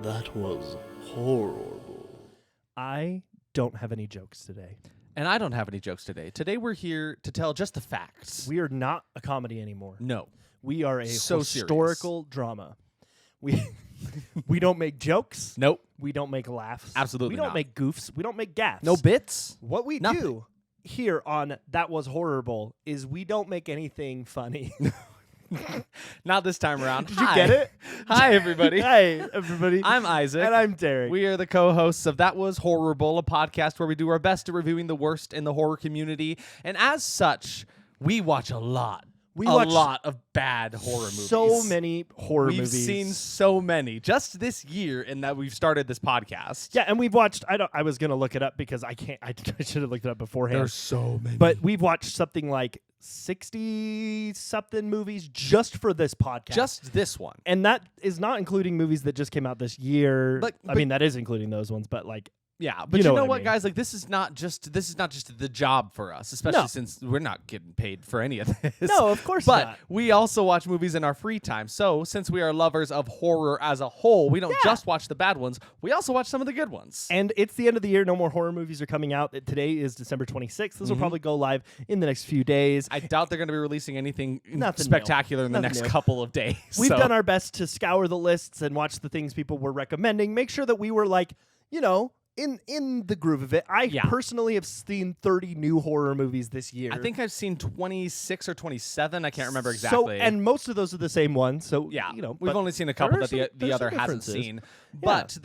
That was horrible. I don't have any jokes today. And I don't have any jokes today. Today we're here to tell just the facts. We are not a comedy anymore. No. We are a So historical drama. We don't make jokes. Nope. We don't make laughs. Absolutely We don't not. make goofs. We don't make gaffes. No bits? What we Nothing. do here on That Was Horrible is we don't make anything funny. Not this time around. Did you get it? Hi, everybody. Hi, everybody. I'm Isaac. And I'm Derek. We are the co-hosts of That Was Horrible, a podcast where we do our best at reviewing the worst in the horror community. And as such, we watch a lot. We a watch lot of bad horror movies. so many horror We've movies. seen so many just this year in that we've started this podcast. Yeah, and we've watched. I was gonna look it up because I can't. I should have looked it up beforehand. There's so many. But we've watched something like 60-something movies just for this podcast. Just this one. And that is not including movies that just came out this year. But- I mean, that is including those ones, but like, Yeah, but You you know know what I what, mean. guys? Like, this is not just the job for us, especially No. since we're not getting paid for any of this. no, of course But not. we also watch movies in our free time. So, since we are lovers of horror as a whole, we don't Yeah. just watch the bad ones. We also watch some of the good ones. And it's the end of the year. No more horror movies are coming out. Today is December 26th. This will probably go live in the next few days. I doubt they're going to be releasing anything Nothing spectacular in the Nothing next new. couple of days. We've So- done our best to scour the lists and watch the things people were recommending. Make sure that we were like, in the groove of it. I Yeah. personally have seen 30 new horror movies this year. I think I've seen 26 or 27. I can't remember So, exactly. and most of those are the same ones. So Yeah, we've we've only seen a couple that the there's other some hasn't differences. seen. But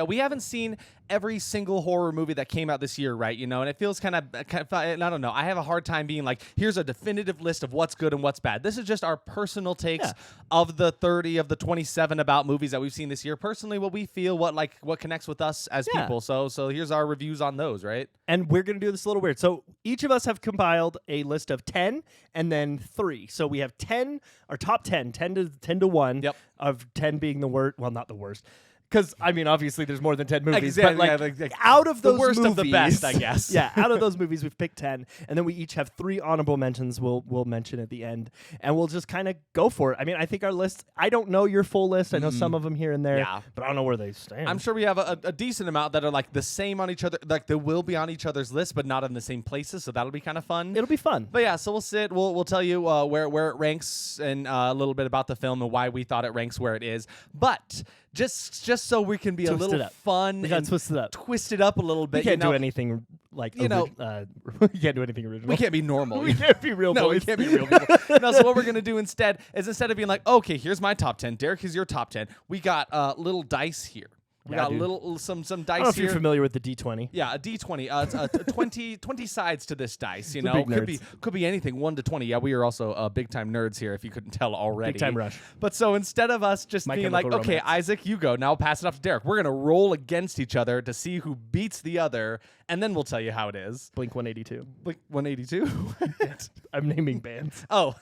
we haven't seen every single horror movie that came out this year, right? And it feels kind of, I don't know. I have a hard time being like, here's a definitive list of what's good and what's bad. This is just our personal takes Yeah. of the 30 of the 27 about movies that we've seen this year. Personally, what we feel, what connects with us as Yeah. people. So here's our reviews on those, right? And we're going to do this a little weird. So each of us have compiled a list of 10 and then 3. So we have 10, our top 10 to 1 Yep. of 10 being the worst. Well, not the worst. Because, I mean, obviously there's more than 10 movies. Exactly, But, yeah, like, out of the those worst movies, of the best, I guess. Yeah, out of those movies, we've picked 10. And then we each have 3 honorable mentions we'll mention at the end. And we'll just kind of go for it. I mean, I think our list, I don't know your full list. I know some of them here and there. Yeah. But I don't know where they stand. I'm sure we have a decent amount that are like the same on each other. Like they will be on each other's list, but not in the same places. So that'll be kind of fun. It'll be fun. But yeah, so we'll tell you where it ranks and a little bit about the film and why we thought it ranks where it is. But just so we can be Twist a it little up. fun We got to and twist it up. twist it up a little bit. We can't you know, do anything like you know, you can't do anything original. we can't be normal. We can't be real No, we boys. can't be real people. No, so what we're going to do instead of being like, okay, here's my top 10, Derek, here's your top 10, we got little dice here. We Yeah, got dude. some I don't know dice if here. you're familiar with the D20. Yeah, a D20. It's 20 sides to this dice. You We're know, big could be anything. 1 to 20. Yeah, we are also big time nerds here. If you couldn't tell already. Big time rush. But so instead of us just My being like, Chemical okay, Romance. Isaac, you go. Now I'll pass it off to Derek. We're gonna roll against each other to see who beats the other, and then we'll tell you how it is. Blink 182. Like 182. I'm naming bands. Oh.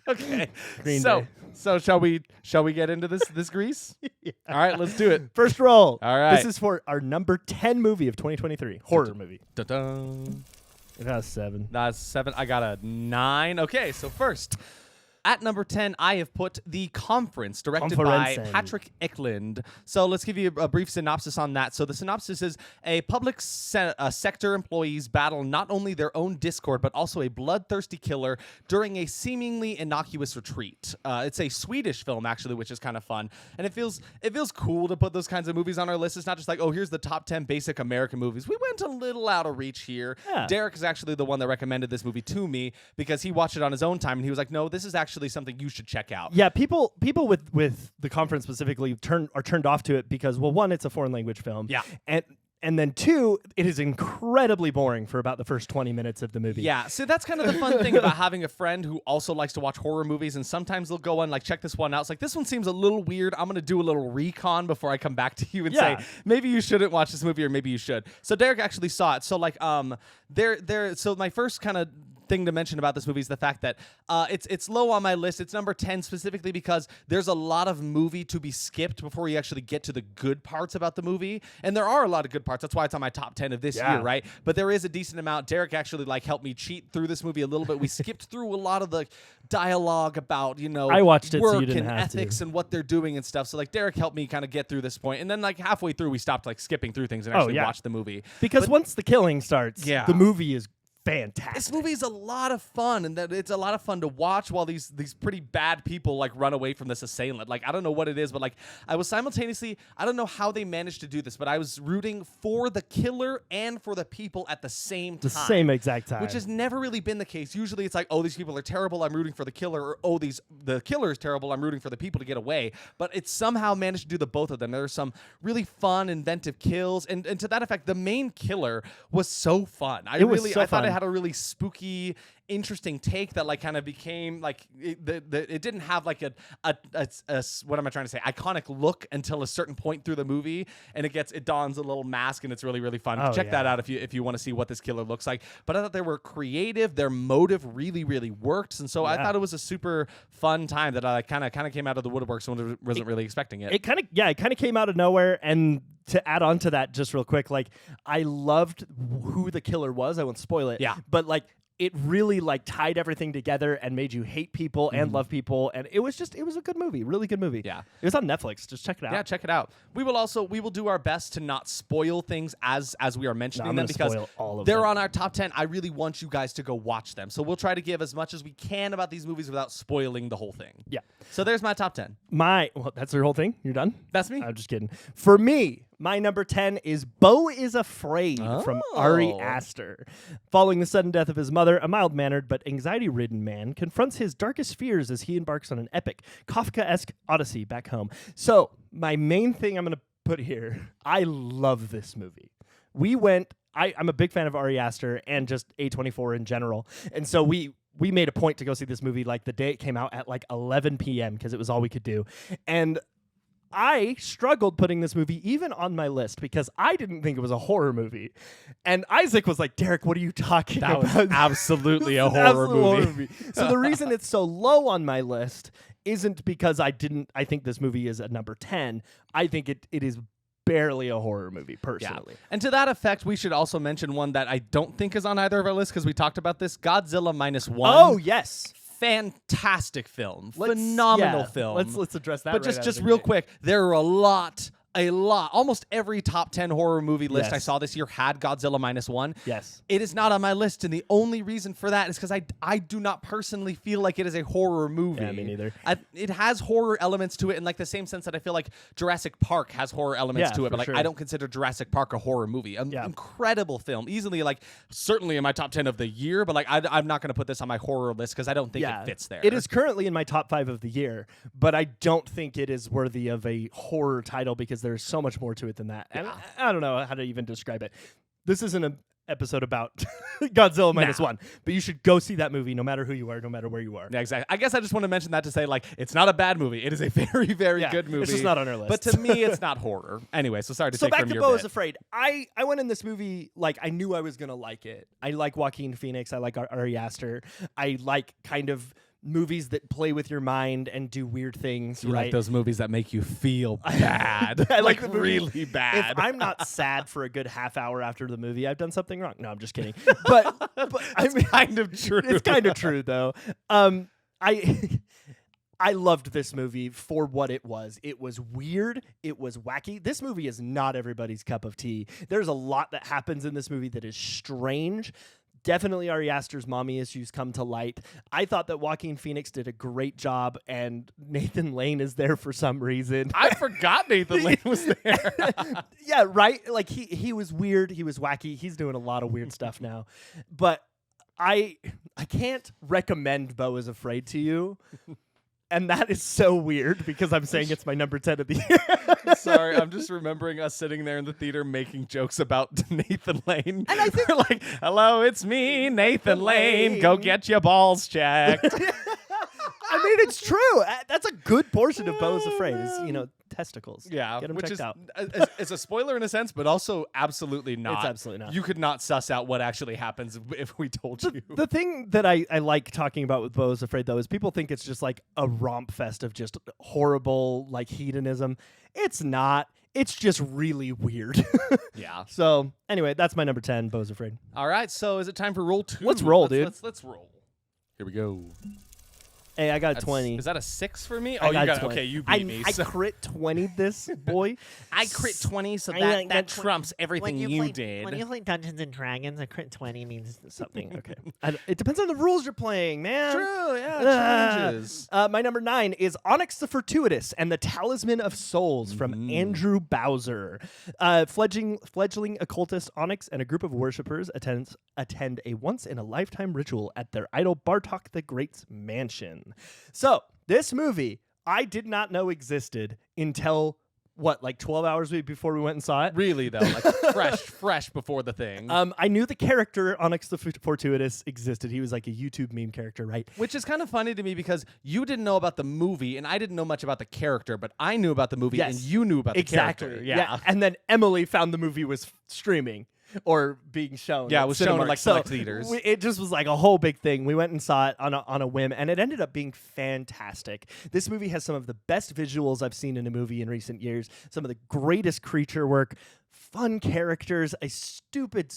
Okay. Green so Day. so shall we get into this grease? All right, let's do it. First roll. All right. This is for our number 10 movie of 2023. Horror movie. Dun-dun. It has 7. That's 7. I got a 9. Okay, so first, at number 10, I have put The Conference, directed by Conference. Patrick Eklund. So let's give you a brief synopsis on that. So the synopsis is a public sector employees battle not only their own discord, but also a bloodthirsty killer during a seemingly innocuous retreat. It's a Swedish film, actually, which is kind of fun. And it feels cool to put those kinds of movies on our list. It's not just like, oh, here's the top 10 basic American movies. We went a little out of reach here. Yeah. Derek is actually the one that recommended this movie to me because he watched it on his own time, and he was like, no, this is actually something you should check out. Yeah, people with the conference specifically are turned off to it because, well, one, it's a foreign language film. Yeah. And then 2, it is incredibly boring for about the first 20 minutes of the movie. Yeah, so that's kind of the fun thing about having a friend who also likes to watch horror movies, and sometimes they'll go on, like, check this one out. It's like, this one seems a little weird. I'm going to do a little recon before I come back to you and Yeah. say, maybe you shouldn't watch this movie or maybe you should. So Derek actually saw it. So, like, so my first kind of thing to mention about this movie is the fact that it's low on my list. It's number 10 specifically because there's a lot of movie to be skipped before you actually get to the good parts about the movie. And there are a lot of good parts. That's why it's on my top 10 of this year, right? But there is a decent amount. Derek actually helped me cheat through this movie a little bit. We skipped through a lot of the dialogue about, I watched it, work so you didn't and have to. ethics and what they're doing and stuff. So Derek helped me kind of get through this point. And then halfway through we stopped skipping through things and actually watched the movie. Because once the killing starts, the movie is fantastic. This movie is a lot of fun, and it's a lot of fun to watch while these pretty bad people run away from this assailant. I don't know what it is, but I was simultaneously, I don't know how they managed to do this, but I was rooting for the killer and for the people at the same time. The same exact time. Which has never really been the case. Usually it's oh, these people are terrible, I'm rooting for the killer, or oh, the killer is terrible, I'm rooting for the people to get away. But it somehow managed to do the both of them. There's some really fun, inventive kills, and to that effect, the main killer was so fun. I thought it had a really spooky, interesting take that kind of became it didn't have a what am I trying to say, iconic look until a certain point through the movie, and it dons a little mask, and it's really, really fun. Check that out if you want to see what this killer looks like. But I thought they were creative, their motive really, really worked, and so I thought it was a super fun time that I kind of came out of the woodworks when I wasn't really expecting it. It kind of came out of nowhere. And to add on to that just real quick, I loved who the killer was. I won't spoil it. Yeah. But it really tied everything together and made you hate people and love people, and it was a good movie, really good movie. Yeah, it was on Netflix. Just check it out. Yeah, check it out. We will do our best to not spoil things as we are mentioning them, because they're on our top 10. I really want you guys to go watch them, so we'll try to give as much as we can about these movies without spoiling the whole thing. Yeah. So there's my top 10. That's your whole thing. You're done. That's me. I'm just kidding. For me, my number 10 is Beau is Afraid from Ari Aster. Following the sudden death of his mother, a mild-mannered but anxiety-ridden man confronts his darkest fears as he embarks on an epic, Kafkaesque odyssey back home. So, my main thing I'm going to put here, I love this movie. I'm a big fan of Ari Aster and just A24 in general, and so we made a point to go see this movie the day it came out at 11 p.m. because it was all we could do. And I struggled putting this movie even on my list because I didn't think it was a horror movie. And Isaac was like, Derek, what are you talking about? That was absolutely a horror movie. So the reason it's so low on my list isn't because I think this movie is a number 10. I think it is barely a horror movie, personally. Yeah. And to that effect, we should also mention one that I don't think is on either of our lists because we talked about this, Godzilla -1. Oh, yes. Fantastic film. Phenomenal film. Let's address that. But just real quick, there are a lot. Almost every top 10 horror movie list I saw this year had Godzilla -1. Yes. It is not on my list, and the only reason for that is because I do not personally feel like it is a horror movie. Yeah, me neither. It has horror elements to it in the same sense that I feel like Jurassic Park has horror elements to it, but sure. I don't consider Jurassic Park a horror movie. Incredible film. Easily certainly in my top 10 of the year, but I'm not going to put this on my horror list because I don't think it fits there. It is currently in my top 5 of the year, but I don't think it is worthy of a horror title because there's so much more to it than that. And I don't know how to even describe it. This isn't an episode about Godzilla -1, but you should go see that movie no matter who you are, no matter where you are. Yeah, exactly. I guess I just want to mention that to say, it's not a bad movie. It is a very, very good movie. It's just not on our list. But to me, it's not horror. Anyway, so sorry to take from your bit. So back to Beau is Afraid. I went in this movie I knew I was going to like it. I like Joaquin Phoenix. I like Ari Aster. I like kind of movies that play with your mind and do weird things. You like those movies that make you feel bad. I like really bad. If I'm not sad for a good half hour after the movie, I've done something wrong. No, I'm just kidding. But I mean, kind of true. It's kind of true though. I loved this movie for what it was. It was weird. It was wacky. This movie is not everybody's cup of tea. There's a lot that happens in this movie that is strange. Definitely Ari Aster's mommy issues come to light. I thought that Joaquin Phoenix did a great job, and Nathan Lane is there for some reason. I forgot Nathan Lane was there. Yeah, right? He was weird. He was wacky. He's doing a lot of weird stuff now. But I can't recommend Beau is Afraid to you. And that is so weird because I'm saying it's my number 10 of the year. Sorry, I'm just remembering us sitting there in the theater making jokes about Nathan Lane. And I think we're hello, it's me, Nathan Lane. Go get your balls checked. I mean, it's true. That's a good portion of Beau is Afraid. Is testicles. Yeah, Get them which checked is out. It's a spoiler in a sense, but also absolutely not. It's absolutely not. You could not suss out what actually happens if we told you. The thing that I like talking about with Beau is Afraid, though, is people think it's just like a romp fest of just horrible like hedonism. It's not. It's just really weird. Yeah. So anyway, that's my number 10, Beau's Afraid. All right, so is it time for roll 2? Let's roll, dude. Let's roll. Here we go. Hey, I got a That's- 20. Is that a 6 for me? I Oh, you got got 20. okay. You beat me. I so- crit 20 this, boy. I crit 20, so I that, like that that trumps everything you play, did. When you play Dungeons and Dragons, a crit 20 means Something, okay. It depends on the rules you're playing, man. True, yeah, it changes. My number 9 is Onyx the Fortuitous and the Talisman of Souls from Andrew Bowser. Fledgling occultist Onyx and a group of worshippers attend a once-in-a-lifetime ritual at their idol Bartok the Great's mansion. So, this movie I did not know existed until, like 12 hours before we went and saw it? Really though, like fresh before the thing. I knew the character Onyx the Fortuitous existed. He was like a YouTube meme character, right? Which is kind of funny to me because you didn't know about the movie and I didn't know much about the character, but I knew about the movie and you knew about the character. Yeah. And then Emily found the movie was streaming or being shown. Yeah, at it was shown in Cinemark. like select theaters. It just was like a whole big thing. We went and saw it on a whim, and it ended up being fantastic. This movie has some of the best visuals I've seen in a movie in recent years, some of the greatest creature work, fun characters, a stupid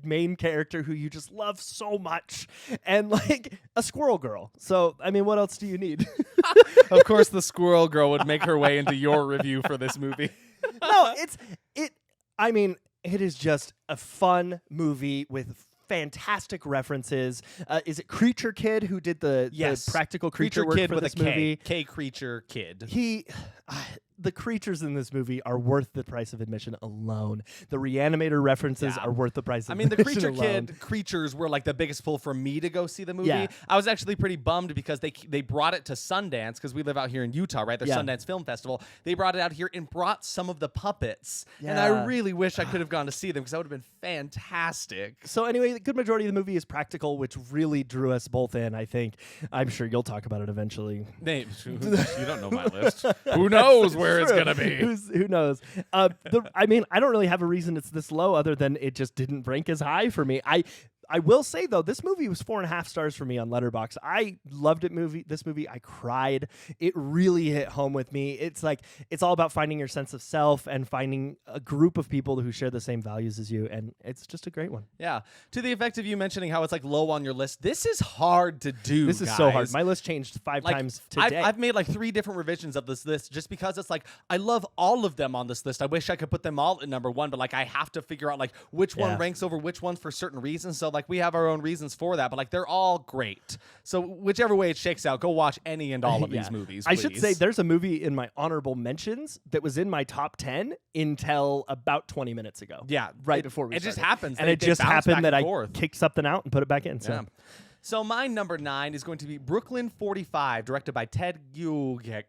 main character who you just love so much, and like a squirrel girl. So, I mean, what else do you need? Of course, the squirrel girl would make her way into your review for this movie. No, I mean, it is just a fun movie with fantastic references. Is it Creature Kid who did the practical creature work Kid for with this a K. movie? K Creature Kid. The creatures in this movie are worth the price of admission alone. The Reanimator references are worth the price of I mean, the admission Creature alone. Kid creatures were like the biggest pull for me to go see the movie. Yeah. I was actually pretty bummed because they brought it to Sundance because we live out here in Utah, right? There's Yeah. Sundance Film Festival. They brought it out here and brought some of the puppets. And I Yeah. really wish I could have gone to see them because that would have been fantastic. So anyway, the good majority of the movie is practical, which really drew us both in, I think. I'm sure you'll talk about it eventually. Nate, you don't know my list. Who knows where it's True. going to be? Who knows? I mean, I don't really have a reason it's this low other than it just didn't rank as high for me. I will say, though, this movie was 4.5 stars for me on Letterboxd. I loved this movie. I cried. It really hit home with me. It's like, it's all about finding your sense of self and finding a group of people who share the same values as you. And it's just a great one. Yeah. To the effect of you mentioning how it's like low on your list, this is hard to do. This is so hard. guys. My list changed 5 Like, times today. I've made like 3 different revisions of this list just because it's like I love all of them on this list. I wish I could put them all at number 1, but like I have to figure out like which one ranks over which one for certain reasons. So like we have our own reasons for that, but like they're all great. So whichever way it shakes out, go watch any and all of these movies. I should please. say there's a movie in my honorable mentions that was in my top 10 until about 20 minutes ago. Yeah, right before we it just started. happens. And They- it they just bounce happened back that and I forth. kicked something out and put it back in. So. Yeah. So my number 9 is going to be Brooklyn 45, directed by Ted Gilgan.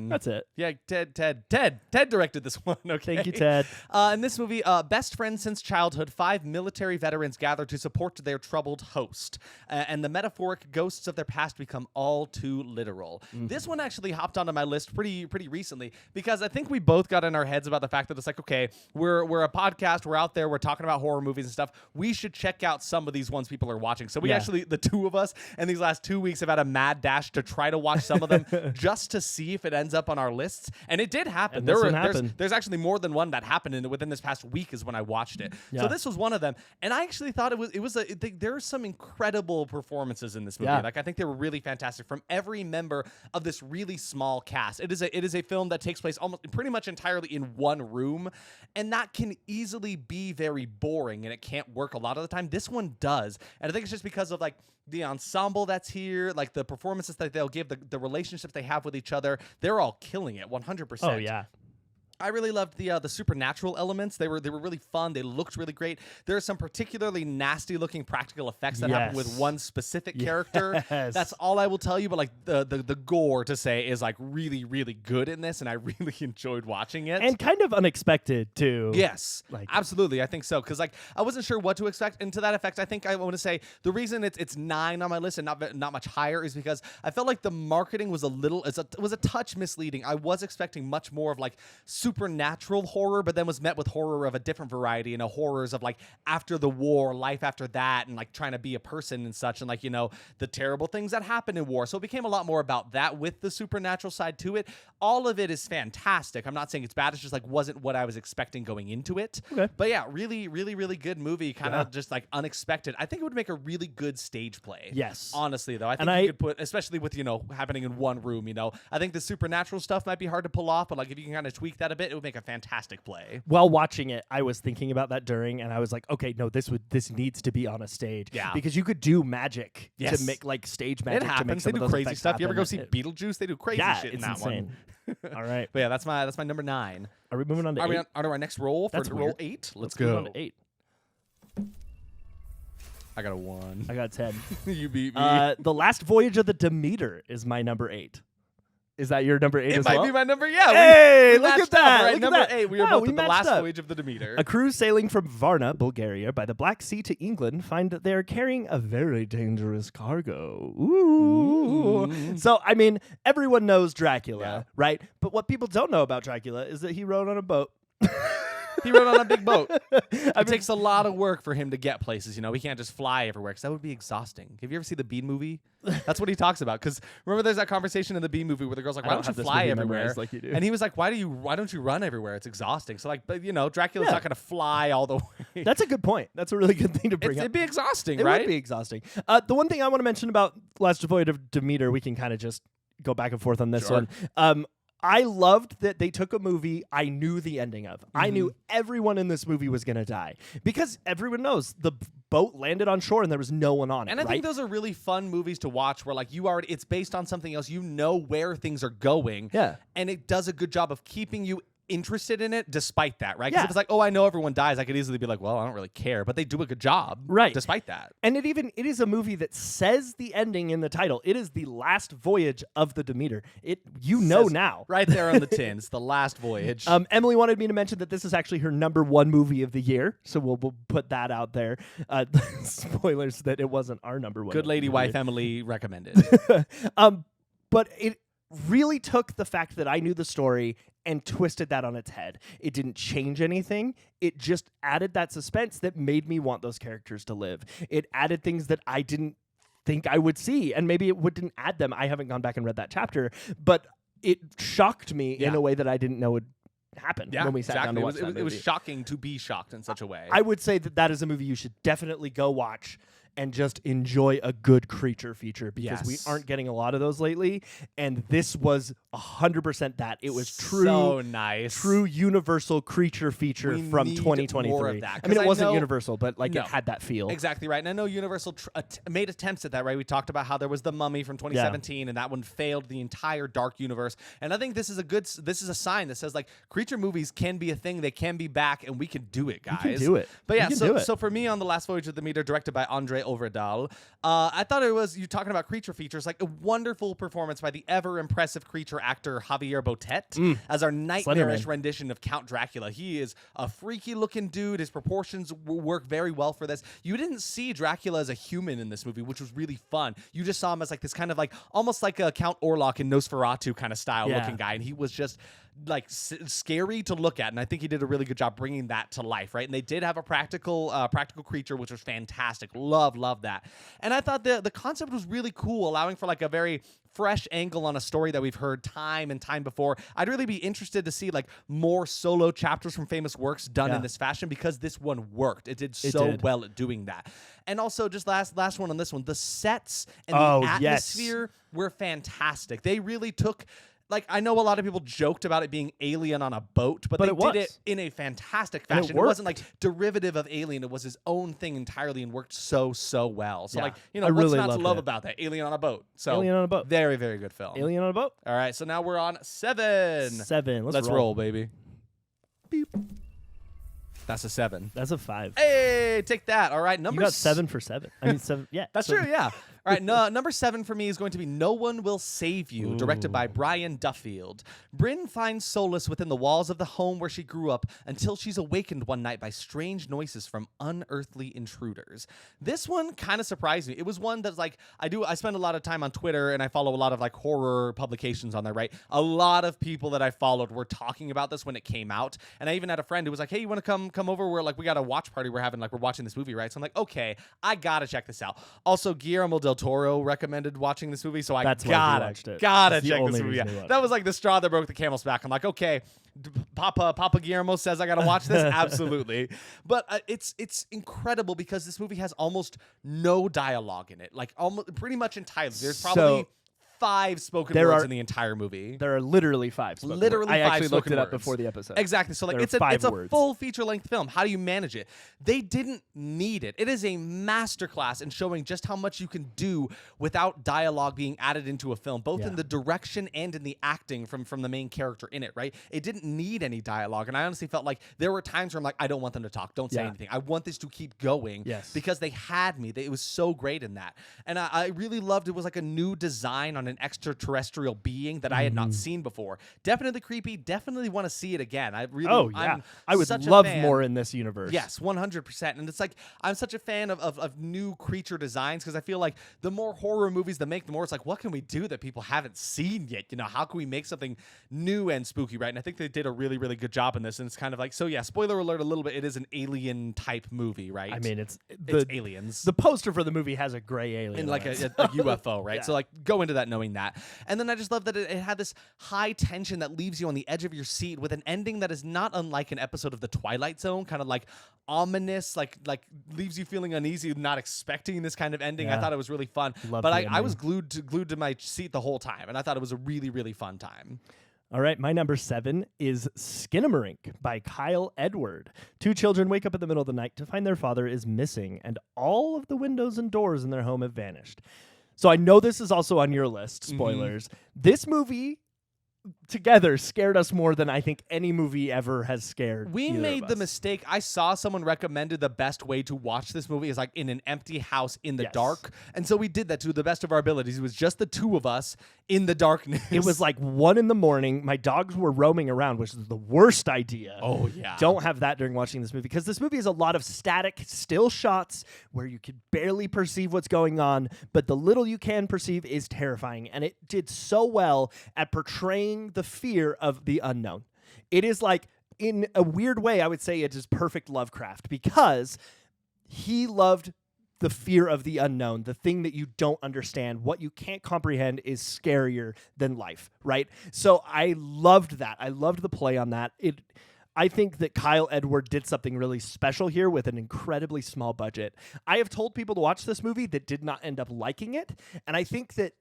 That's it. Yeah, Ted directed this one. Okay, Thank you, Ted. In this movie, best friends since childhood, 5 military veterans gather to support their troubled host, and the metaphoric ghosts of their past become all too literal. This one actually hopped onto my list pretty recently because I think we both got in our heads about the fact that it's like, okay, we're a podcast, we're out there, we're talking about horror movies and stuff. We should check out some of these ones people are watching. So we actually, the two of us, in these last 2 weeks have had a mad dash to try to watch some of them just to see if it ends up on our lists. And it did happen. And this one happened. There's actually more than one that happened within this past week is when I watched it. So this was one of them. And I actually thought there were some incredible performances in this movie. Yeah. Like I think they were really fantastic from every member of this really small cast. It is a film that takes place almost pretty much entirely in one room, and that can easily be very boring and it can't work a lot of the time. This one does. And I think it's just because of like the ensemble that's here, like the performances that they'll give, the relationships they have with each other. They're all killing it 100%. Oh, yeah. I really loved the supernatural elements. They were really fun. They looked really great. There are some particularly nasty looking practical effects that happen with one specific character. That's all I will tell you. But like the gore to say is like really really good in this, and I really enjoyed watching it. And kind of unexpected too. Yes, like absolutely. I think so because like I wasn't sure what to expect, and to that effect, I think I want to say the reason it's 9 on my list and not much higher is because I felt like the marketing was was a touch misleading. I was expecting much more of like supernatural horror, but then was met with horror of a different variety, horrors of like after the war, life after that, and like trying to be a person and such, and like the terrible things that happen in war. So it became a lot more about that with the supernatural side to it. All of it is fantastic. I'm not saying it's bad. It's just like wasn't what I was expecting going into it. Okay. But yeah, really, really, really good movie. Kind of just like unexpected. I think it would make a really good stage play. Yes. Honestly, though, I think you could put, especially with happening in one room. I think the supernatural stuff might be hard to pull off, but like if you can kind of tweak that a bit, it would make a fantastic play. While watching it, I was thinking about that during, and I was like, okay, no, this needs to be on a stage. Yeah. Because you could do magic to make like stage magic. It happens. To make they do crazy stuff. You ever go see Beetlejuice? They do crazy shit in that insane. one. All right. But yeah, that's my number 9. Are we moving on to 8? Are we on to our next roll for That's roll weird. 8? Let's go. move on to 8. I got a 1. I got 10. You beat me. The Last Voyage of the Demeter is my number 8. Is that your number 8 it as might well? be my number. Yeah. Hey, we look matched at that. Up, right? Look number at that. 8. We were Wow, both we at the matched Last up. Voyage of the Demeter. A crew sailing from Varna, Bulgaria, by the Black Sea to England find that they are carrying a very dangerous cargo. Ooh. So, I mean, everyone knows Dracula, right? But what people don't know about Dracula is that he rode on a boat. He rode on a big boat. It takes a lot of work for him to get places. He can't just fly everywhere because that would be exhausting. Have you ever seen the Bean movie? That's what he talks about. Because remember, there's that conversation in the Bean movie where the girl's like, "Why don't you fly everywhere?" Like you do. And he was like, "Why don't you run everywhere? It's exhausting." So like, but Dracula's not going to fly all the way. That's a good point. That's a really good thing to bring up. It'd be exhausting, It right? would be exhausting. The one thing I want to mention about Last Voyage of Demeter, we can kind of just go back and forth on this one. I loved that they took a movie I knew the ending of. I knew everyone in this movie was going to die because everyone knows the boat landed on shore and there was no one on it. And I think those are really fun movies to watch where like it's based on something else. You know where things are going. Yeah. And it does a good job of keeping you interested in it despite that, right? Because Yeah. if it's like, oh, I know everyone dies, I could easily be like, well, I don't really care. But they do a good job, right? Despite that. And it is a movie that says the ending in the title. It is the last voyage of the Demeter. Now. Right there on the tin. It's the last voyage. Emily wanted me to mention that this is actually her number 1 movie of the year. So we'll put that out there. Spoilers that it wasn't our number 1. Good lady wife Emily recommended. But it really took the fact that I knew the story and twisted that on its head. It didn't change anything. It just added that suspense that made me want those characters to live. It added things that I didn't think I would see, and maybe it didn't add them. I haven't gone back and read that chapter, but it shocked me in a way that I didn't know would happen when we sat down to watch that movie. It was shocking to be shocked in such a way. I would say that is a movie you should definitely go watch and just enjoy a good creature feature because we aren't getting a lot of those lately. And this was 100% that. It was so nice. True universal creature feature from 2023. More of that, I mean, it wasn't universal, but like it had that feel. Exactly right. And I know Universal made attempts at that, right? We talked about how there was The Mummy from 2017 and that one failed the entire dark universe. And I think this is a sign that says like creature movies can be a thing. They can be back and we can do it, guys. We can do it. But yeah, so for me on The Last Voyage of the Demeter, directed by Andre Overdahl, I thought it was, you talking about creature features, like a wonderful performance by the ever impressive creature actor Javier Botet as our nightmarish rendition of Count Dracula. He is a freaky looking dude. His proportions work very well for this. You didn't see Dracula as a human in this movie, which was really fun. You just saw him as like this kind of like almost like a Count Orlok in Nosferatu kind of style looking guy, and he was just like scary to look at, and I think he did a really good job bringing that to life, right? And they did have a practical creature, which was fantastic. Love that. And I thought the concept was really cool, allowing for like a very fresh angle on a story that we've heard time and time before. I'd really be interested to see like more solo chapters from famous works done in this fashion because this one worked. It did well at doing that. And also, just last one on this one, the sets and the atmosphere were fantastic. They really took. Like, I know a lot of people joked about it being Alien on a boat, but they did it in a fantastic fashion. It wasn't like derivative of Alien. It was his own thing entirely and worked so well. So like, what's really not to love about that? Alien on a boat. So Alien on a boat. Very, very good film. Alien on a boat. All right, so now we're on 7. Let's Let's roll, baby. That's a 7. That's a 5. Hey, take that. All right, You number got 7 for 7. I mean 7. Yeah, That's so- true, yeah. All right, number 7 for me is going to be No One Will Save You, directed by Brian Duffield. Bryn finds solace within the walls of the home where she grew up until she's awakened one night by strange noises from unearthly intruders. This one kind of surprised me. It was one that's like, I spend a lot of time on Twitter and I follow a lot of like horror publications on there, right? A lot of people that I followed were talking about this when it came out. And I even had a friend who was like, hey, you want to come over? We got a watch party we're having, like we're watching this movie, right? So I'm like, okay, I gotta check this out. Also, Guillermo del Toro recommended watching this movie, so That's why he watched it. gotta That's the check this only movie out. reason he watched That was like the straw that broke the camel's back. I'm like, okay, Papa Guillermo says I gotta watch this. Absolutely. But it's incredible because this movie has almost no dialogue in it, like almost pretty much entirely. There's probably 5 spoken words in the entire movie. There are literally 5 spoken words. I 5 actually looked spoken it up words. before the episode. Exactly. So like There are it's a 5 words. full feature-length film. How do you manage it? They didn't need it. It is a masterclass in showing just how much you can do without dialogue being added into a film, both in the direction and in the acting from the main character in it, right? It didn't need any dialogue. And I honestly felt like there were times where I'm like, I don't want them to talk. Don't say anything. I want this to keep going. Yes. Because they had me. It was so great in that. And I really loved it. Was like a new design on an extraterrestrial being that I had not seen before. Definitely creepy. Definitely want to see it again. I really, I would such a love fan. more in this universe. Yes, 100%. And it's like I'm such a fan of new creature designs because I feel like the more horror movies they make, the more it's like, what can we do that people haven't seen yet? You know, how can we make something new and spooky, right? And I think they did a really, really good job in this. And it's kind of like, so yeah, spoiler alert a little bit. It is an alien type movie, right? I mean, it's aliens. The poster for the movie has a gray alien. And like on a it. UFO, right? Yeah. So like go into that knowing that. And then I just love that it had this high tension that leaves you on the edge of your seat with an ending that is not unlike an episode of The Twilight Zone, kind of like ominous, like leaves you feeling uneasy, not expecting this kind of ending. I Yeah. thought it was really fun. Love But the I ending. was glued to my seat the whole time, and I thought it was a really, really fun time. All right, my number 7 is Skinamarink by Kyle Edward. 2 children wake up in the middle of the night to find their father is missing, and all of the windows and doors in their home have vanished. So I know this is also on your list, spoilers. This movie together scared us more than I think any movie ever has scared. We either of made the us. mistake. I saw someone recommended the best way to watch this movie is like in an empty house in the Yes. dark. And so we did that to the best of our abilities. It was just the 2 of us in the darkness. It was like 1 a.m. My dogs were roaming around, which is the worst idea. Oh, yeah. Don't have that during watching this movie because this movie is a lot of static, still shots where you can barely perceive what's going on, but the little you can perceive is terrifying. And it did so well at portraying the fear of the unknown. It is like, in a weird way, I would say it is perfect Lovecraft because he loved the fear of the unknown, the thing that you don't understand, what you can't comprehend is scarier than life, right? So I loved that. I loved the play on that. I think that Kyle Edward did something really special here with an incredibly small budget. I have told people to watch this movie that did not end up liking it, and I think that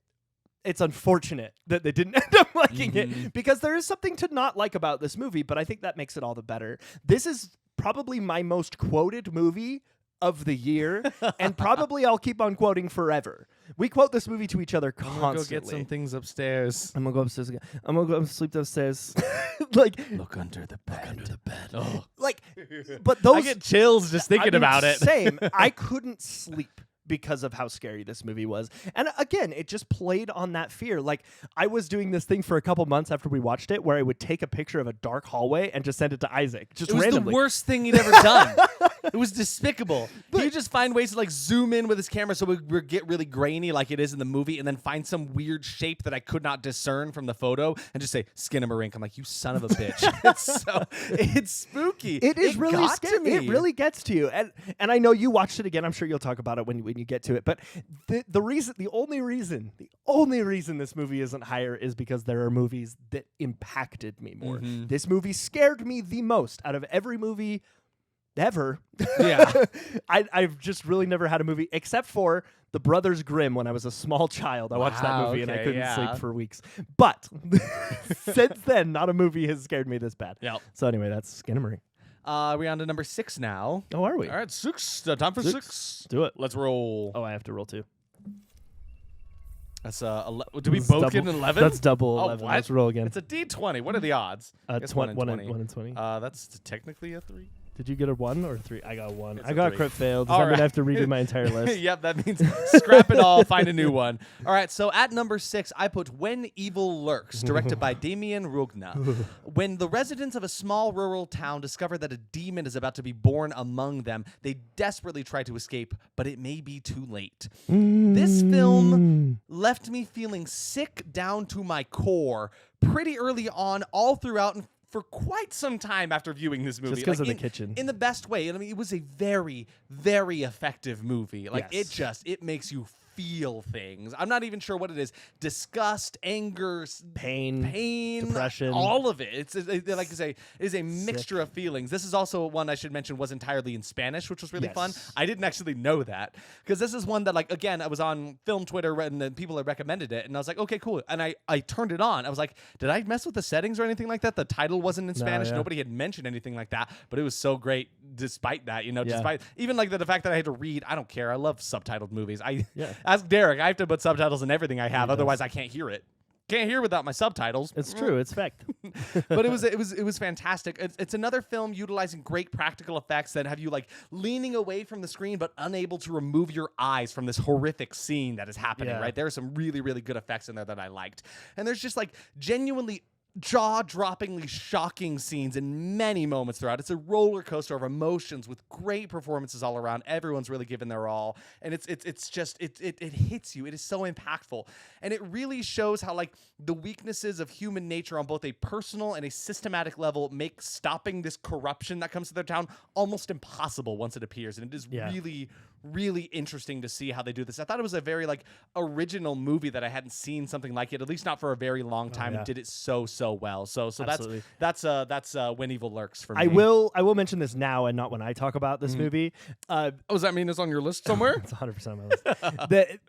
it's unfortunate that they didn't end up liking it because there is something to not like about this movie, but I think that makes it all the better. This is probably my most quoted movie of the year, and probably I'll keep on quoting forever. We quote this movie to each other constantly. I'm gonna go get some things upstairs. I'm gonna go upstairs again. I'm gonna go sleep downstairs. Like, Look under the bed. Oh. like, but those I get chills just thinking about it. Same. I couldn't sleep because of how scary this movie was. And again, it just played on that fear. Like, I was doing this thing for a couple months after we watched it where I would take a picture of a dark hallway and just send it to Isaac. Just It was randomly. the worst thing he'd ever done. It was despicable. He would just find ways to like zoom in with his camera so it would get really grainy like it is in the movie and then find some weird shape that I could not discern from the photo and just say, Skinamarink. I'm like, you son of a bitch. It's spooky. It is really got scary. to me. It really gets to you. And I know you watched it again. I'm sure you'll talk about it when you get to it. But the only reason this movie isn't higher is because there are movies that impacted me more. This movie scared me the most out of every movie ever. Yeah. I've just really never had a movie except for The Brothers Grimm when I was a small child. I watched that Wow, movie and I okay, couldn't yeah. sleep for weeks. But since then, not a movie has scared me this bad. Yep. So anyway, that's Skinamarink. We're on to number 6 now. Oh, are we? All right, 6. Time for 6. Do it. Let's roll. Oh, I have to roll too. That's do we That's both get an 11? That's double Oh, 11. what? Let's roll again. It's a D20. What are the odds? I guess 1 in 20. 1 in 20. That's technically a 3. Did you get a 1 or a 3? I got 1. It's I a got a 3. crit fail. Does All that mean right. I have to redo my entire list? Yep, that means scrap it all, find a new one. All right, so at number 6, I put When Evil Lurks, directed by Damien Rugna. When the residents of a small rural town discover that a demon is about to be born among them, they desperately try to escape, but it may be too late. This film left me feeling sick down to my core pretty early on, all throughout, and for quite some time after viewing this movie. Just because of the kitchen. In the best way. I mean, it was a very, very effective movie. Like, Yes. it makes you feel things. I'm not even sure what it is. Disgust, anger, pain, depression. all of it. It's like I say, it is a mixture of feelings. This is also one I should mention was entirely in Spanish, which was really fun. I didn't actually know that because this is one that, like, again, I was on film Twitter and then people had recommended it, and I was like, okay, cool. And I turned it on. I was like, did I mess with the settings or anything like that? The title wasn't in Spanish. yeah. Nobody had mentioned anything like that, but it was so great despite that. Yeah. Despite even like the fact that I had to read. I don't care. I love subtitled movies. Yeah. Ask Derek. I have to put subtitles in everything I have, He otherwise does. I can't hear it. Can't hear without my subtitles. It's true. It's fact. But it was fantastic. It's another film utilizing great practical effects that have you like leaning away from the screen but unable to remove your eyes from this horrific scene that is happening. Yeah. Right, there are some really, really good effects in there that I liked, and there's just like genuinely jaw-droppingly shocking scenes in many moments throughout. It's a roller coaster of emotions with great performances all around. Everyone's really given their all, and it hits you. It is so impactful, and it really shows how like the weaknesses of human nature on both a personal and a systematic level make stopping this corruption that comes to their town almost impossible once it appears. And it is really interesting to see how they do this. I thought it was a very like original movie that I hadn't seen something like it, at least not for a very long time, and did it so well. So Absolutely. that's When Evil Lurks for me. I will mention this now and not when I talk about this movie. Oh, does that mean it's on your list somewhere? It's 100% on my list.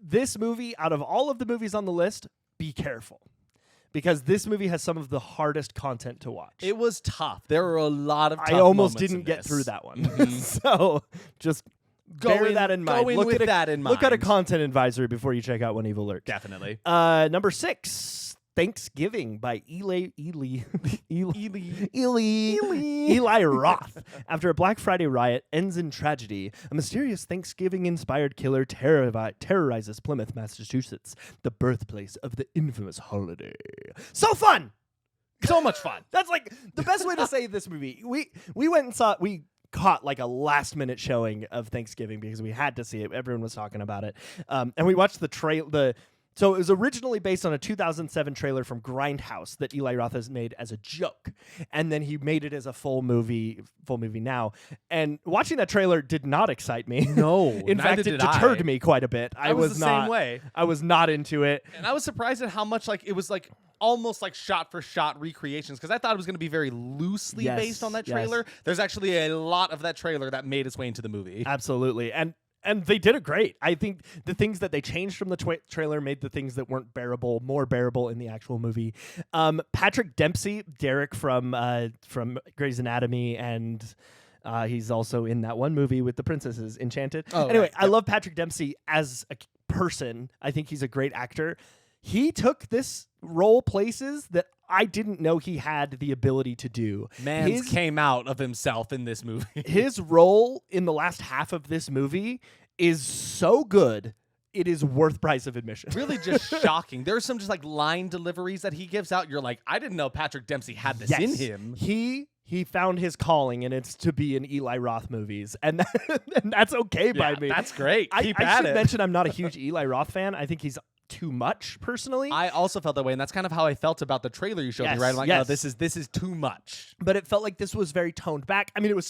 This movie, out of all of the movies on the list, be careful. Because this movie has some of the hardest content to watch. It was tough. There were a lot of tough I almost moments didn't in get this. through that one. So just bear that in mind. Look with that in mind. Look at a content advisory before you check out When Evil Lurks. Definitely. Number 6, Thanksgiving by Eli Roth. After a Black Friday riot ends in tragedy, a mysterious Thanksgiving-inspired killer terrorizes Plymouth, Massachusetts, the birthplace of the infamous holiday. So fun! So much fun. That's like the best way to say this movie. We went and saw we caught like a last-minute showing of Thanksgiving because we had to see it. Everyone was talking about it, and we watched So it was originally based on a 2007 trailer from Grindhouse that Eli Roth has made as a joke, and then he made it as a full movie now. And watching that trailer did not excite me. No, in fact, it deterred me quite a bit. I was the not same way. I was not into it. And I was surprised at how much like it was like almost like shot for shot recreations, because I thought it was going to be very loosely based on that trailer. There's actually a lot of that trailer that made its way into the movie. Absolutely, and they did it great. I think the things that they changed from the trailer made the things that weren't bearable more bearable in the actual movie. Patrick Dempsey, Derek from Grey's Anatomy, and he's also in that one movie with the princesses, Enchanted. Anyway, I love Patrick Dempsey as a person. I think he's a great actor. He took this role places that I didn't know he had the ability to do. Mans came out of himself in this movie. His role in the last half of this movie is so good, it is worth price of admission. Really just shocking. There's some just like line deliveries that he gives out. You're like, I didn't know Patrick Dempsey had this in him. He found his calling, and it's to be in Eli Roth movies, and that's okay by me. That's great. I Keep at should it. mention I'm not a huge Eli Roth fan. I think he's too much personally. I also felt that way, and that's kind of how I felt about the trailer you showed me, right? I'm like, no, this is too much. But it felt like this was very toned back. I mean, it is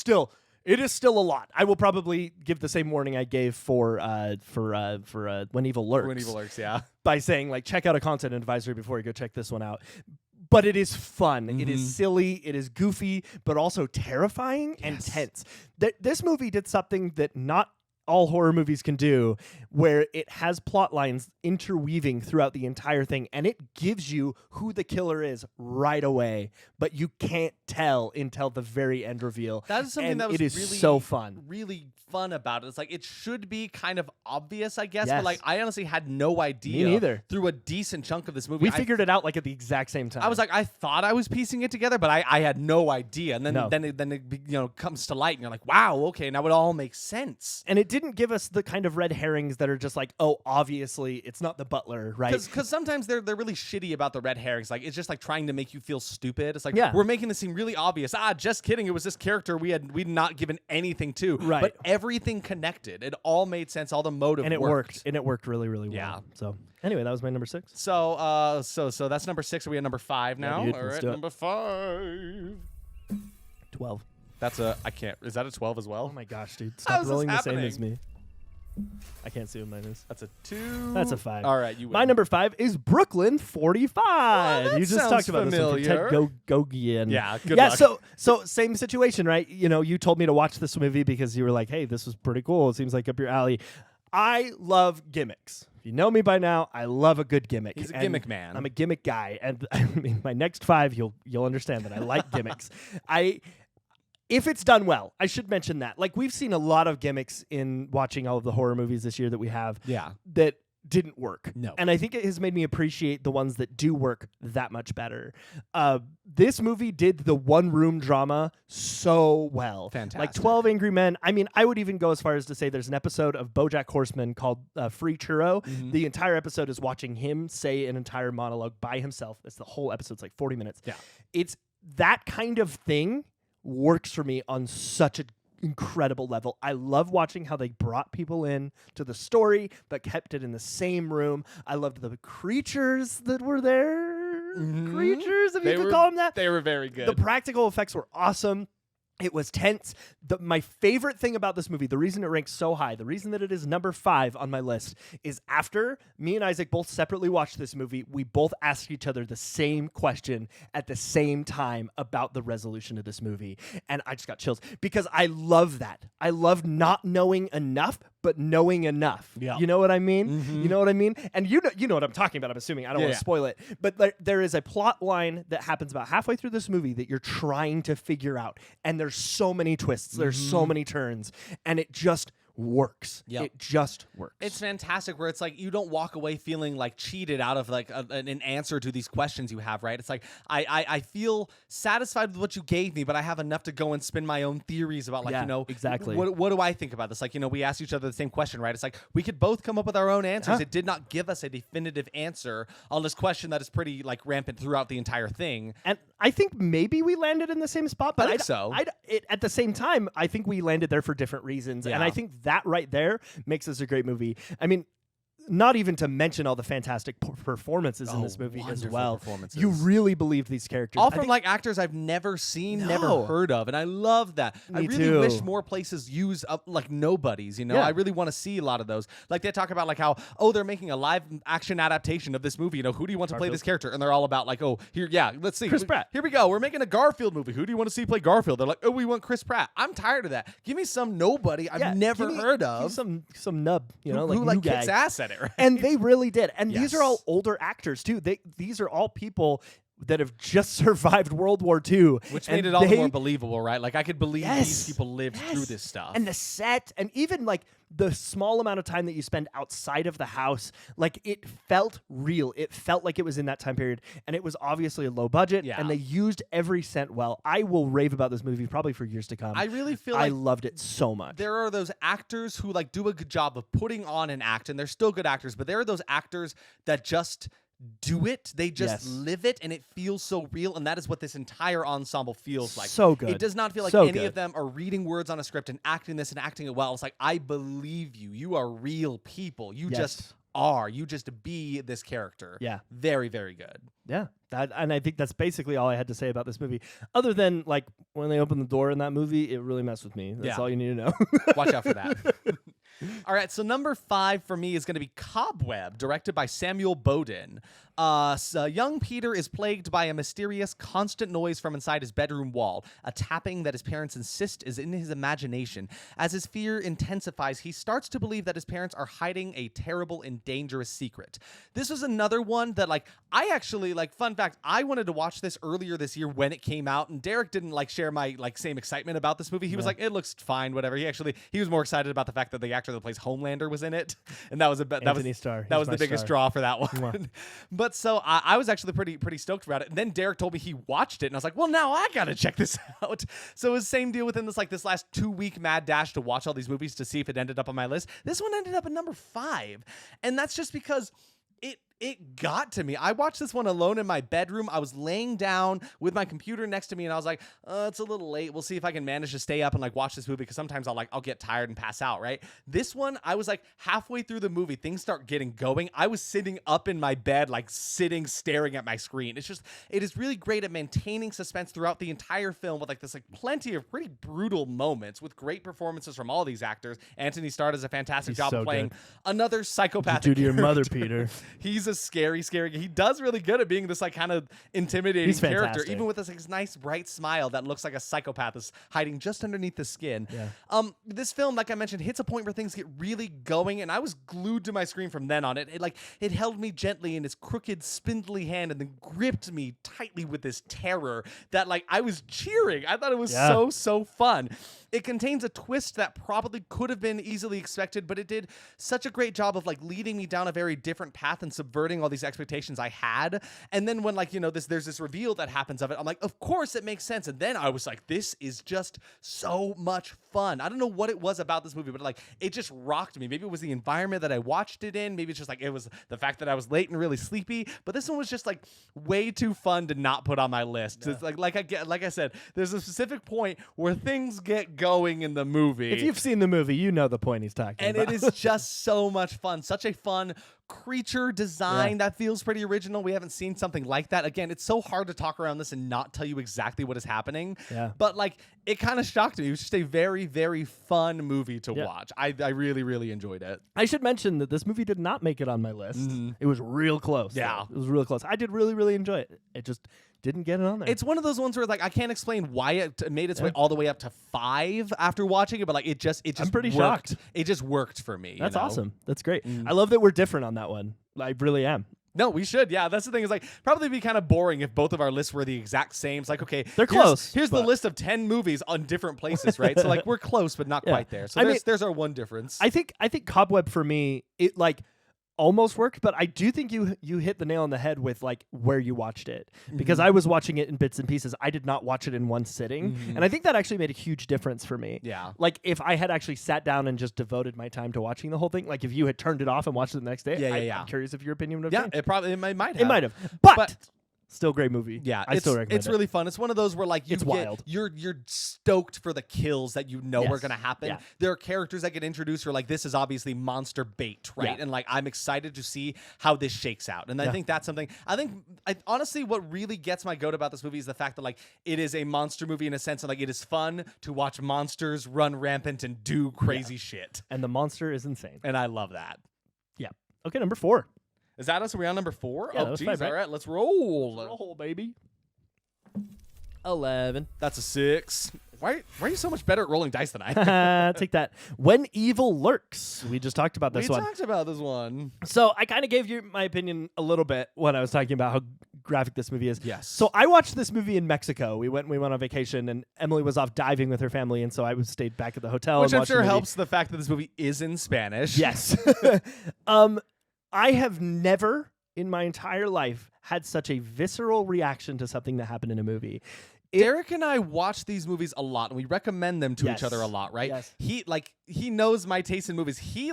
still a lot. I will probably give the same warning I gave for When Evil Lurks. When Evil Lurks, yeah. By saying like check out a content advisory before you go check this one out. But it is fun. It is silly. It is goofy, but also terrifying and tense. This movie did something that not all horror movies can do, where it has plot lines interweaving throughout the entire thing, and it gives you who the killer is right away, but you can't tell until the very end reveal. That is something and that was it is really so fun. really fun about it. It's like it should be kind of obvious, I guess, Yes. but like I honestly had no idea neither. through a decent chunk of this movie. We figured it out like at the exact same time. I was like, I thought I was piecing it together, but I had no idea. And then No. then it comes to light, and you're like, wow, okay, now it all makes sense. and it didn't give us the kind of red herrings that are just like, oh, obviously it's not the butler, right? Because sometimes they're really shitty about the red herrings. Like it's just like trying to make you feel stupid. It's like Yeah. we're making this seem really obvious. Just kidding. It was this character we'd not given anything to. Right. But everything connected. It all made sense. All the motive and it worked. And it worked really, really well. Yeah. So anyway, that was my number 6. So so that's number 6. Are we at number 5 now? dude, All let's right, do it. number 5. 12. That's I can't. Is that a 12 as well? Oh my gosh, dude. How Stop is this rolling the same happening? as me. I can't see what mine is. That's a 2. That's a 5. All right, you win. My number 5 is Brooklyn 45. Oh, that you just sounds talked about familiar. this one from Ted Gogian. Yeah, good yeah. luck. So same situation, right? You know, you told me to watch this movie because you were like, "Hey, this was pretty cool. It seems like up your alley." I love gimmicks. If you know me by now, I love a good gimmick. He's a And gimmick man. I'm a gimmick guy, and I mean, my next 5, you'll understand that I like gimmicks. If it's done well, I should mention that. Like, we've seen a lot of gimmicks in watching all of the horror movies this year that we have Yeah. that didn't work. No. And I think it has made me appreciate the ones that do work that much better. This movie did the one-room drama so well. Fantastic. Like 12 Angry Men. I mean, I would even go as far as to say there's an episode of BoJack Horseman called Free Churro. Mm-hmm. The entire episode is watching him say an entire monologue by himself. That's the whole episode. It's like 40 minutes. Yeah. It's that kind of thing works for me on such an incredible level. I love watching how they brought people in to the story but kept it in the same room. I loved the creatures that were there. Mhm. Creatures, if They you could were- call them that. They were very good. The practical effects were awesome. It was tense. My favorite thing about this movie, the reason it ranks so high, the reason that it is number 5 on my list, is after me and Isaac both separately watched this movie, we both asked each other the same question at the same time about the resolution of this movie. And I just got chills because I love that. I love not knowing enough, but knowing enough. Yeah. You know what I mean? Mhm. You know what I mean? And you know what I'm talking about, I'm assuming. I don't want Yeah. to spoil it. But there is a plot line that happens about halfway through this movie that you're trying to figure out. And there's so many twists. There's so many turns. And it just works. Yep. It just works. It's fantastic where it's like you don't walk away feeling like cheated out of like an answer to these questions you have, right? It's like I feel satisfied with what you gave me, but I have enough to go and spin my own theories about like, Yeah, you know, exactly. What do I think about this? Like, you know, we asked each other the same question, right? It's like we could both come up with our own answers. Huh? It did not give us a definitive answer on this question that is pretty like rampant throughout the entire thing. And I think maybe we landed in the same spot, but I think so. At the same time, I think we landed there for different reasons. And Yeah. I think that right there makes this a great movie. I mean, not even to mention all the fantastic performances in this movie as wonderful well. performances. You really believed these characters. All I from think- like actors I've never seen, never No. heard of, and I love that. I Me really too. wish more places use up like nobodies. You know, Yeah. I really want to see a lot of those. Like they talk about like how they're making a live action adaptation of this movie. You know, who do you want to play Garfield. this character? And they're all about like, let's see, Chris Pratt. Here we go. We're making a Garfield movie. Who do you want to see play Garfield? They're like, we want Chris Pratt. I'm tired of that. Give me some nobody Yeah, I've never give me- heard give of. some nub, you know, who like new kicks guy. ass at it, right? And they really did. And these are all Yes. older actors too. These are all people that have just survived World War II, Which and made it all the they- more believable, right? Like I could believe Yes, these people lived through yes. this stuff. And the set, and even like the small amount of time that you spend outside of the house, like it felt real. It felt like it was in that time period, and it was obviously a low budget, Yeah. and they used every cent well. I will rave about this movie probably for years to come. I really feel I like loved it so much. there are those actors who like do a good job of putting on an act, and they're still good actors, but there are those actors that just do it. They just Yes. live it, and it feels so real, and that is what this entire ensemble feels like. So good. It does not feel like So any good. of them are reading words on a script and acting this and acting it well. It's like, I believe you. You are real people. You just Yes. are. You just be this character. Yeah. Very, very good. Yeah, and I think that's basically all I had to say about this movie. Other than like when they open the door in that movie, it really messed with me. That's Yeah. all you need to know. Watch out for that. All right, so number 5 for me is going to be Cobweb, directed by Samuel Bowden. Young Peter is plagued by a mysterious, constant noise from inside his bedroom wall, a tapping that his parents insist is in his imagination. As his fear intensifies, he starts to believe that his parents are hiding a terrible and dangerous secret. This was another one that, like, I actually, like, fun fact, I wanted to watch this earlier this year when it came out, and Derek didn't, like, share my, like, same excitement about this movie. He was like, it looks fine, whatever. He was more excited about the fact that the actor that plays Homelander was in it, and that was the biggest draw for that one. But so I was actually pretty stoked about it. And then Derek told me he watched it, and I was like, well, now I gotta check this out. So it was the same deal within this last 2-week mad dash to watch all these movies to see if it ended up on my list. This one ended up at number 5, and that's just because it got to me. I watched this one alone in my bedroom. I was laying down with my computer next to me, and I was like, it's a little late. We'll see if I can manage to stay up and like watch this movie, because sometimes I'll get tired and pass out, right? This one, I was like halfway through the movie, things start getting going. I was sitting up in my bed, like staring at my screen. It is really great at maintaining suspense throughout the entire film with like this like plenty of pretty brutal moments with great performances from all these actors. Anthony Starr does a fantastic job of playing another psychopathic do to your mother, character. Peter. He's a scary. He does really good at being this like kind of intimidating character, fantastic. even with this nice bright smile that looks like a psychopath is hiding just underneath the skin. Yeah. This film, like I mentioned, hits a point where things get really going, and I was glued to my screen from then on. It held me gently in its crooked, spindly hand, and then gripped me tightly with this terror that like I was cheering. I thought it was so fun. It contains a twist that probably could have been easily expected, but it did such a great job of like leading me down a very different path and subverting all these expectations I had. And then when like, there's this reveal that happens of it, I'm like, of course it makes sense. And then I was like, this is just so much fun. I don't know what it was about this movie, but like it just rocked me. Maybe it was the environment that I watched it in. Maybe it's just like it was the fact that I was late and really sleepy. But this one was just like way too fun to not put on my list. Yeah. It's like I said, there's a specific point where things get going in the movie. If you've seen the movie, you know the point he's talking about. And it is just so much fun. Such a fun creature design that feels pretty original. We haven't seen something like that. Again, it's so hard to talk around this and not tell you exactly what is happening. Yeah. But like it kind of shocked me. It was just a very, very fun movie to watch. I really, really enjoyed it. I should mention that this movie did not make it on my list. Mm-hmm. It was real close. Yeah. It was real close. I did really, really enjoy it. It just didn't get it on there. It's one of those ones where like I can't explain why it made its way all the way up to 5 after watching it, but like it just I'm pretty worked. shocked. It just worked for me. That's awesome. That's great. I love that we're different on that one. I really am. No, we should. Yeah, that's the thing. Is like probably be kind of boring if both of our lists were the exact same. It's like, okay, they're close. Here's the list of 10 movies on different places, right? So like we're close, but not quite there. So there's our one difference. I think Cobweb for me, it like almost worked, but I do think you hit the nail on the head with like where you watched it, because I was watching it in bits and pieces. I did not watch it in one sitting, and I think that actually made a huge difference for me. Yeah, like if I had actually sat down and just devoted my time to watching the whole thing, like if you had turned it off and watched it the next day, I'm curious if your opinion would have changed. It might have. It might have, but still great movie. Yeah, I still recommend it. It's really fun. It's one of those where like it's wild. You're stoked for the kills that you know are gonna happen. Yeah. There are characters that get introduced who are like, this is obviously monster bait, right? Yeah. And like I'm excited to see how this shakes out. And I think that's something. Honestly, what really gets my goat about this movie is the fact that like it is a monster movie in a sense, and like it is fun to watch monsters run rampant and do crazy shit. And the monster is insane. And I love that. Yeah. Okay, number 4. Is that us? Are we on number 4? Yeah, oh, geez. 5, right? All right, let's roll. Roll, baby. 11. That's a 6. Why are you so much better at rolling dice than I am? Take that. When Evil Lurks. We just talked about this one. We talked about this one. So I kind of gave you my opinion a little bit when I was talking about how graphic this movie is. Yes. So I watched this movie in Mexico. We went on vacation, and Emily was off diving with her family, and so I stayed back at the hotel. Which and I'm watched sure the movie. helps the fact that this movie is in Spanish. Yes. I have never in my entire life had such a visceral reaction to something that happened in a movie. Derek and I watch these movies a lot, and we recommend them to each other a lot, right? Yes. He knows my taste in movies. He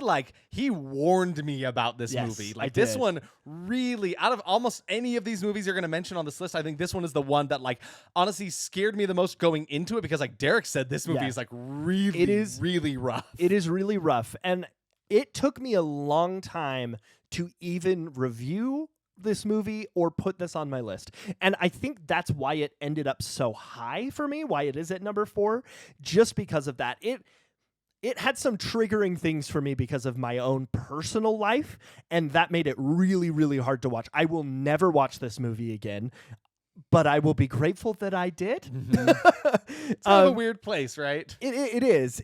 warned me about this movie. Like this one really, out of almost any of these movies you're going to mention on this list, I think this one is the one that like honestly scared me the most going into it, because like Derek said, this movie is like really rough. It is really rough, and it took me a long time to even review this movie or put this on my list. And I think that's why it ended up so high for me, why it is at number 4, just because of that. it had some triggering things for me because of my own personal life, and that made it really, really hard to watch. I will never watch this movie again, but I will be grateful that I did. It's kind of a weird place, right? It is.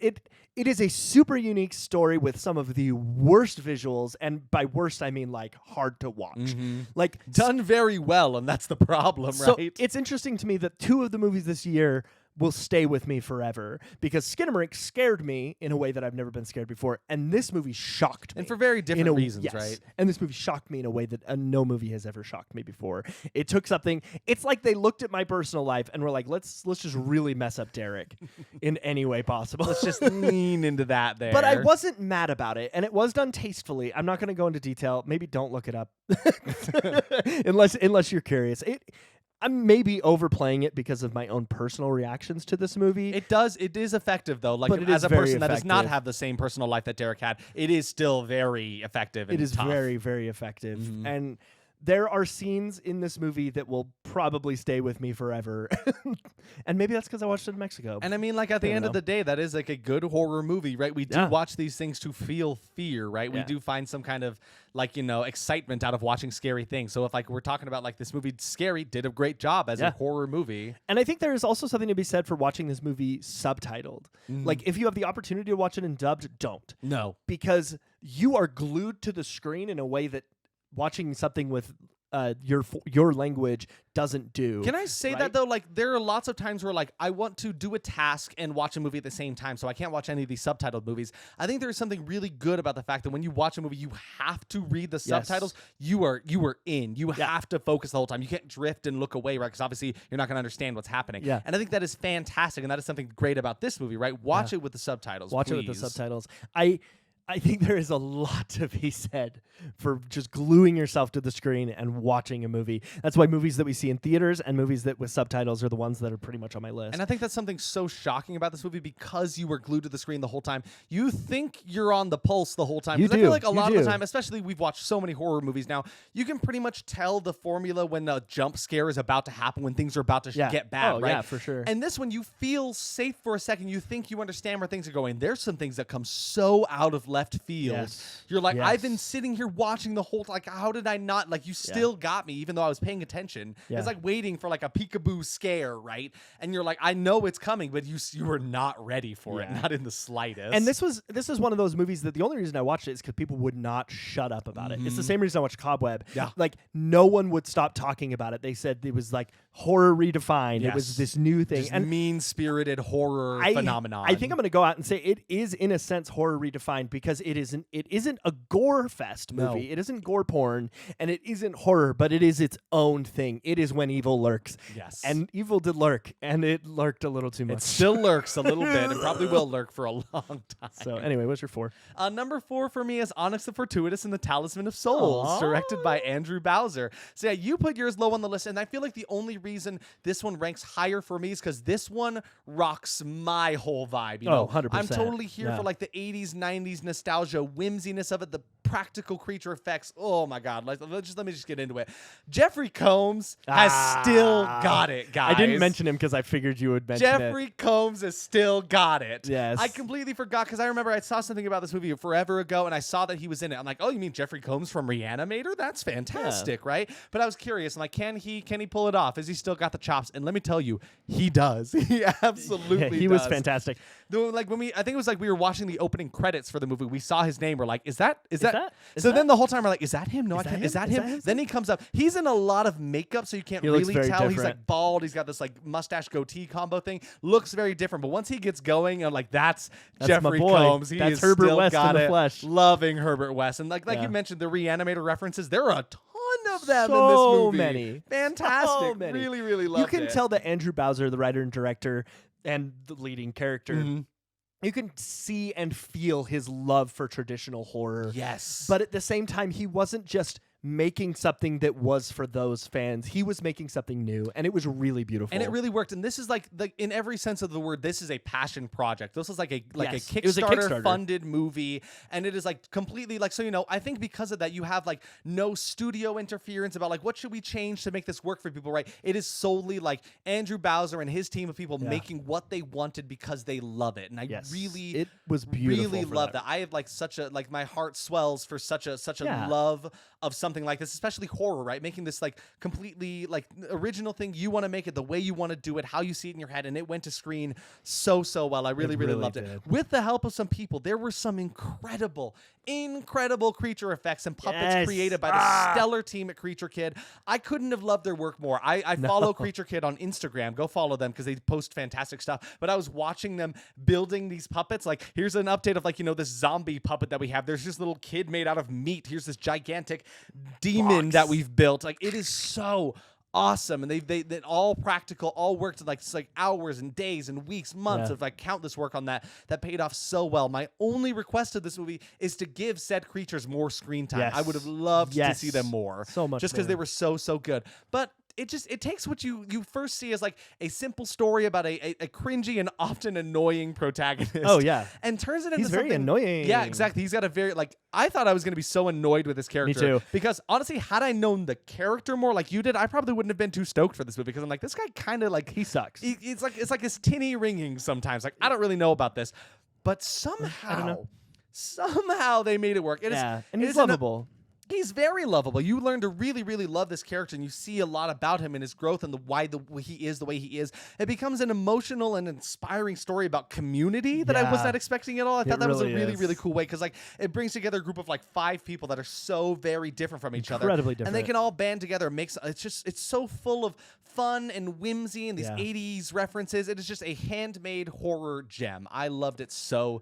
It is a super unique story with some of the worst visuals, and by worst I mean like hard to watch. Like Done very well, and that's the problem, so right? it's interesting to me that two of the movies this year will stay with me forever because Skinamarink scared me in a way that I've never been scared before, and this movie shocked me. And for very different reasons, yes. right? And this movie shocked me in a way that no movie has ever shocked me before. It took something. It's like they looked at my personal life and were like, let's just really mess up Derek in any way possible. Let's just lean into that there. But I wasn't mad about it, and it was done tastefully. I'm not going to go into detail. Maybe don't look it up unless you're curious. I'm maybe overplaying it because of my own personal reactions to this movie. It is effective though. Like But it as is a very person that does not effective. have the same personal life that Derek had, it is still very effective. And It is tough. very, very effective. And there are scenes in this movie that will probably stay with me forever. And maybe that's because I watched it in Mexico. And I mean, like at the I don't end of know. the day, that is like a good horror movie, right? We do Yeah. watch these things to feel fear, right? We Yeah. do find some kind of like, excitement out of watching scary things. So if like we're talking about like this movie, Scary did a great job as a Yeah. horror movie. And I think there is also something to be said for watching this movie subtitled. Like, if you have the opportunity to watch it in dubbed, don't. No. Because you are glued to the screen in a way that watching something with your language doesn't do. Can I say right? that though? Like there are lots of times where like I want to do a task and watch a movie at the same time, so I can't watch any of these subtitled movies. I think there is something really good about the fact that when you watch a movie, you have to read the subtitles. You are in. You have to focus the whole time. You can't drift and look away, right? Because obviously you're not going to understand what's happening. Yeah. And I think that is fantastic, and that is something great about this movie, right? Watch it with the subtitles. Watch it with please. the subtitles. I think there is a lot to be said for just gluing yourself to the screen and watching a movie. That's why movies that we see in theaters and movies that with subtitles are the ones that are pretty much on my list. And I think that's something so shocking about this movie because you were glued to the screen the whole time. You think you're on the pulse the whole time. You Because I feel do. like a You lot of the do. time, especially we've watched so many horror movies now, you can pretty much tell the formula when a jump scare is about to happen, when things are about to Yeah. get bad, Oh, right? yeah, for sure. And this one, you feel safe for a second. You think you understand where things are going. There's some things that come so out of left field. Yes. You're like, Yes. I've been sitting here watching the whole like, how did I not? Like, you still got me, even though I was paying attention. Yeah. It's like waiting for like a peekaboo scare, right? And you're like, I know it's coming, but you were not ready for it, Yeah. not in the slightest. And this is one of those movies that the only reason I watched it is because people would not shut up about it. It's the same reason I watched Cobweb. Yeah. Like no one would stop talking about it. They said it was like horror redefined. It was Yes. this new thing. Just And mean-spirited horror phenomenon. I think I'm going to go out and say it is in a sense horror redefined because it isn't a gore fest movie. No. It isn't gore porn and it isn't horror, but it is its own thing. It is when evil lurks. Yes. And evil did lurk, and it lurked a little too much. it still lurks a little bit and probably will lurk for a long time. So anyway, what's your 4? Number 4 for me is Onyx the Fortuitous and the Talisman of Souls, Aw. directed by Andrew Bowser. So yeah, you put yours low on the list, and I feel like the only reason this one ranks higher for me is because this one rocks my whole vibe. You know, 100%. I'm totally here Yeah. for like the 80s, 90s nostalgia, whimsiness of it, the practical creature effects. Oh my God. Let me just get into it. Jeffrey Combs has still got it, guys. I didn't mention him because I figured you would mention Jeffrey Combs has still got it. Yes. I completely forgot because I remember I saw something about this movie forever ago and I saw that he was in it. I'm like, oh, you mean Jeffrey Combs from Reanimator? That's fantastic, right? But I was curious. I'm like, can he pull it off? Has he still got the chops? And let me tell you, he does. He absolutely it. He does. was fantastic. Though, like I think it was like we were watching the opening credits for the movie. We saw his name. We're like, is that? that- is So that- then the whole time we're like, is that him? No, I that can't. him? Is that Is him? that him? Then he comes up. He's in a lot of makeup, so you can't He looks really very tell. He's different. like bald. He's got this like mustache goatee combo thing. Looks very different. But once he gets going, I'm like, that's That's Jeffrey my boy. Combs. He That's is Herbert still West in got the it. flesh. Loving Herbert West, and like Yeah. you mentioned, the Reanimator references. There are a ton of them in So this movie. many. Fantastic. So many. Really, really You loved can it. tell that Andrew Bowser, the writer and director, and the leading character, Mhm. you can see and feel his love for traditional horror. Yes. But at the same time, he wasn't just making something that was for those fans. He was making something new, and it was really beautiful. And it really worked. And this is like in every sense of the word, this is a passion project. This is like a Yes, it was a Kickstarter Kickstarter. funded movie, and it is like completely like, so I think because of that you have like no studio interference about like what should we change to make this work for people, right? It is solely like Andrew Bowser and his team of people making what they wanted because they love it. And I it was beautiful. really for love that. that. I have like such a like my heart swells for such a love of something like this, especially horror, right? Making this like completely like original thing. You want to make it the way you want to do it, how you see it in your head, and it went to screen so well. I really loved it. With the help of some people, there were some incredible creature effects and puppets created by the stellar team at Creature Kid. I couldn't have loved their work more. I follow Creature Kid on Instagram. Go follow them because they post fantastic stuff. But I was watching them building these puppets. Like, here's an update of like, this zombie puppet that we have. There's this little kid made out of meat. Here's this gigantic demon that we've built. Like, it is so awesome, and they all practical, all worked like hours and days and weeks, months of like countless work on that paid off so well. My only request of this movie is to give said creatures more screen time. I would have loved to see them more, so much, just because they were so good. But it takes what you first see as like a simple story about a cringy and often annoying protagonist. Oh yeah, and turns it into he's something very annoying. Yeah, exactly. He's got a very like. I thought I was going to be so annoyed with this character. Me too. Because honestly, had I known the character more like you did, I probably wouldn't have been too stoked for this movie. Because I'm like, this guy kind of like he sucks. It's like his tinny ringing sometimes. Like, I don't really know about this, but somehow they made it work. And he's lovable. He's very lovable. You learn to really love this character, and you see a lot about him and his growth and why he is the way he is. It becomes an emotional and inspiring story about community that I was not expecting at all. I thought that was a really cool way, because like it brings together a group of like 5 people that are so very different from each other. Incredibly different. And they can all band together. It's so full of fun and whimsy and these 80s references. It is just a handmade horror gem. I loved it so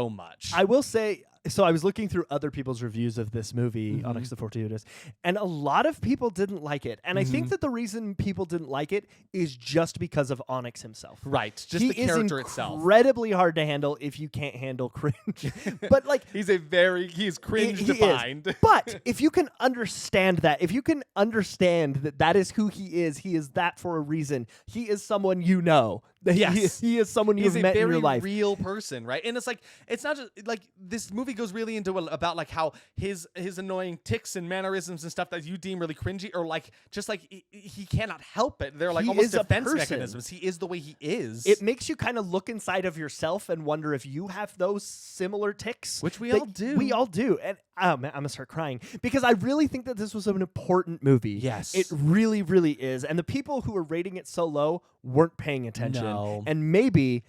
much. I will say, so I was looking through other people's reviews of this movie, Onyx the Fortuitous, and a lot of people didn't like it. And I think that the reason people didn't like it is just because of Onyx himself. Right. Just the character itself. He is incredibly hard to handle if you can't handle cringe. But like he's cringe defined. But if you can understand that, if you can understand that is who he is that for a reason. He is someone you know. Yes. He is someone you've met in your life. He's a very real person, right? And it's like, it's not just like this movie goes really into about like how his annoying tics and mannerisms and stuff that you deem really cringy, or like just like he cannot help it. They're like He almost is a defense person. mechanisms. He is the way he is. It makes you kind of look inside of yourself and wonder if you have those similar tics. Which we that all do. We all do. And oh man, I'm gonna start crying because I really think that this was an important movie. Yes. It really is. And the people who were rating it so low weren't paying attention. No. And maybe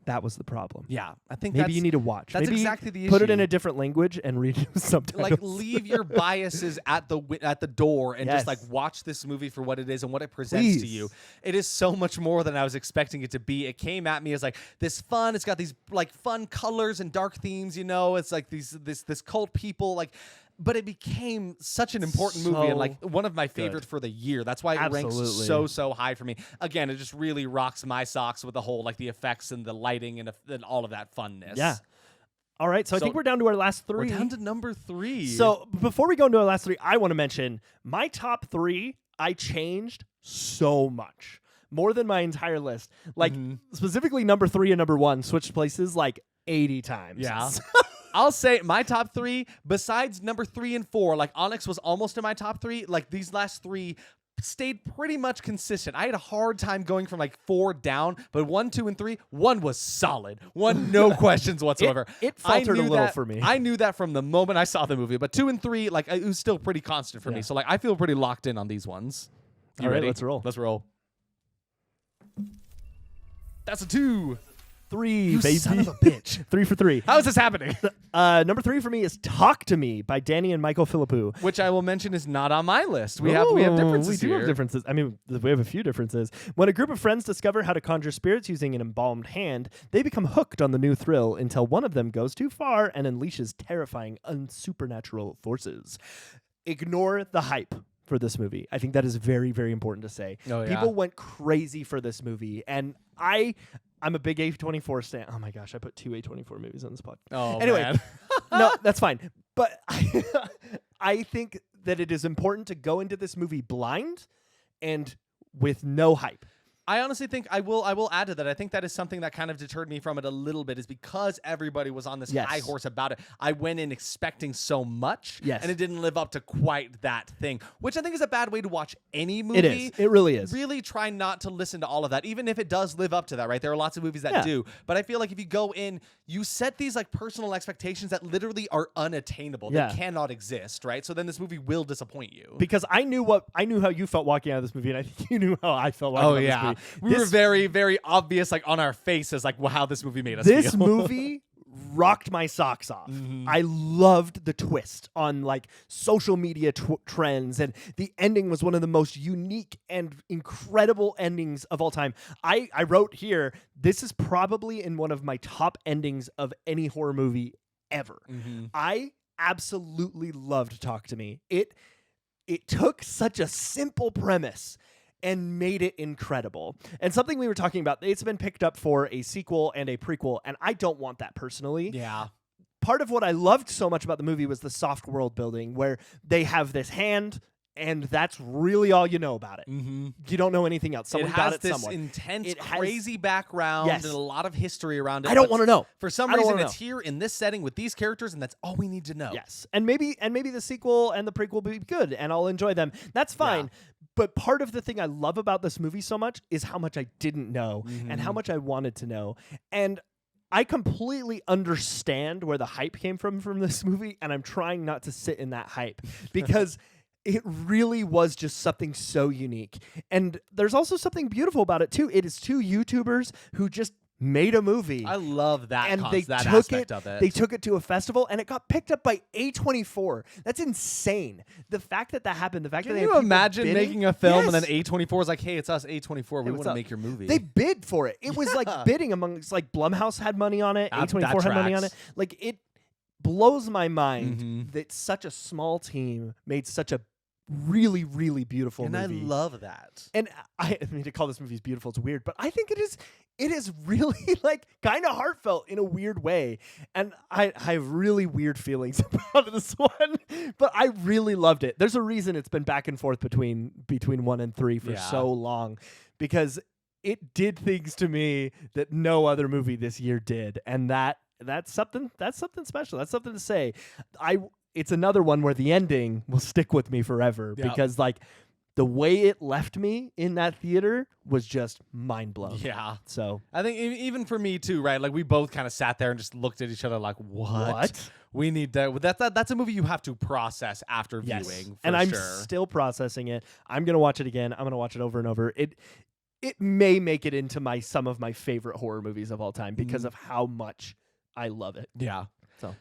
that was the problem. Yeah, I think Maybe you need to watch. That's Maybe exactly the put it issue. in a different language and read subtitles. Like, leave your biases at the door and just Yes. like watch this movie for what it is and what it presents to Please. you. It is so much more than I was expecting it to be. It came at me as like this fun. It's got these like fun colors and dark themes. It's like this cult people like. But it became such an important movie and like one of my favorites for the year. That's why it ranks so high for me. Again, it just really rocks my socks with the whole like the effects and the lighting and all of that funness. Yeah. All right, so I think we're down to our last 3. We're down to number 3. So before we go into our last 3, I want to mention my top 3 I changed so much. More than my entire list. Like specifically number 3 and number 1 switched places like 80 times. Yeah. I'll say my top 3, besides number 3 and 4, like Onyx was almost in my top 3. Like these last 3 stayed pretty much consistent. I had a hard time going from like 4 down, but 1, 2, and 3, 1 was solid. 1, no questions whatsoever. It faltered a little that, for me. I knew that from the moment I saw the movie, but 2 and 3, like it was still pretty constant for me. So like I feel pretty locked in on these ones. You All right, ready? let's roll. Let's roll. That's a 2. 3, You baby. son of a bitch. 3 for 3. How is this happening? Number 3 for me is Talk to Me by Danny and Michael Philippou. Which I will mention is not on my list. We have differences We do here. have differences. I mean, we have a few differences. When a group of friends discover how to conjure spirits using an embalmed hand, they become hooked on the new thrill until one of them goes too far and unleashes terrifying supernatural forces. Ignore the hype for this movie. I think that is very, very important to say. Oh, yeah. People went crazy for this movie, and I'm a big A24 stan. Oh my gosh, I put 2 A24 movies on this pod. Oh, Anyway, man. no, that's fine. But I think that it is important to go into this movie blind and with no hype. I honestly think I will add to that. I think that is something that kind of deterred me from it a little bit, is because everybody was on this Yes. high horse about it. I went in expecting so much, Yes. and it didn't live up to quite that thing, which I think is a bad way to watch any movie. It is. It really is. Really try not to listen to all of that, even if it does live up to that, right? There are lots of movies that do, but I feel like if you go in, you set these like personal expectations that literally are unattainable. Yeah. They cannot exist, right? So then this movie will disappoint you. Because I knew how you felt walking out of this movie, and I think you knew how I felt walking out of this movie. We were very, very obvious, like on our faces, like how this movie made us This feel. movie rocked my socks off. I loved the twist on like social media trends, and the ending was one of the most unique and incredible endings of all time. I wrote here, this is probably in one of my top endings of any horror movie ever. I absolutely loved Talk to Me. It took such a simple premise and made it incredible. And something we were talking about, it's been picked up for a sequel and a prequel, and I don't want that personally. Yeah. Part of what I loved so much about the movie was the soft world building, where they have this hand, and that's really all you know about it. You don't know anything else. Someone it got has it this somewhere. intense, It has- crazy background Yes. and a lot of history around it. I don't but want to know. For some I don't reason, wanna it's know. here in this setting with these characters, and that's all we need to know. Yes. And maybe the sequel and the prequel will be good, and I'll enjoy them. That's fine. But part of the thing I love about this movie so much is how much I didn't know and how much I wanted to know. And I completely understand where the hype came from this movie, and I'm trying not to sit in that hype because it really was just something so unique. And there's also something beautiful about it too. It is two YouTubers who just made a movie. I love that, And they that took aspect it. of it. They took it to a festival, and it got picked up by A24. That's insane. The fact that happened. The fact Can that they you had people imagine bidding- making a film and Yes. then A24 is like, hey, it's us, A24. We what's want to up? make your movie. They bid for it. It was like bidding amongst like Blumhouse had money on it. That A24 had money on it. tracks. Like it blows my mind Mhm. that such a small team made such a really, really beautiful and movie. I love that. And I mean, to call this movie beautiful, it's weird, but I think it is really like kind of heartfelt in a weird way. And I have really weird feelings about this one, but I really loved it. There's a reason it's been back and forth between 1 and 3 for Yeah. so long, because it did things to me that no other movie this year did. And that's something special. That's something to say. It's another one where the ending will stick with me forever because like the way it left me in that theater was just mind blowing. Yeah. So I think even for me too, right? Like we both kind of sat there and just looked at each other like, what? We need to. That's a movie you have to process after viewing. And I'm sure. still processing it. I'm gonna watch it again. I'm gonna watch it over and over. It may make it into some of my favorite horror movies of all time because of how much I love it. Yeah.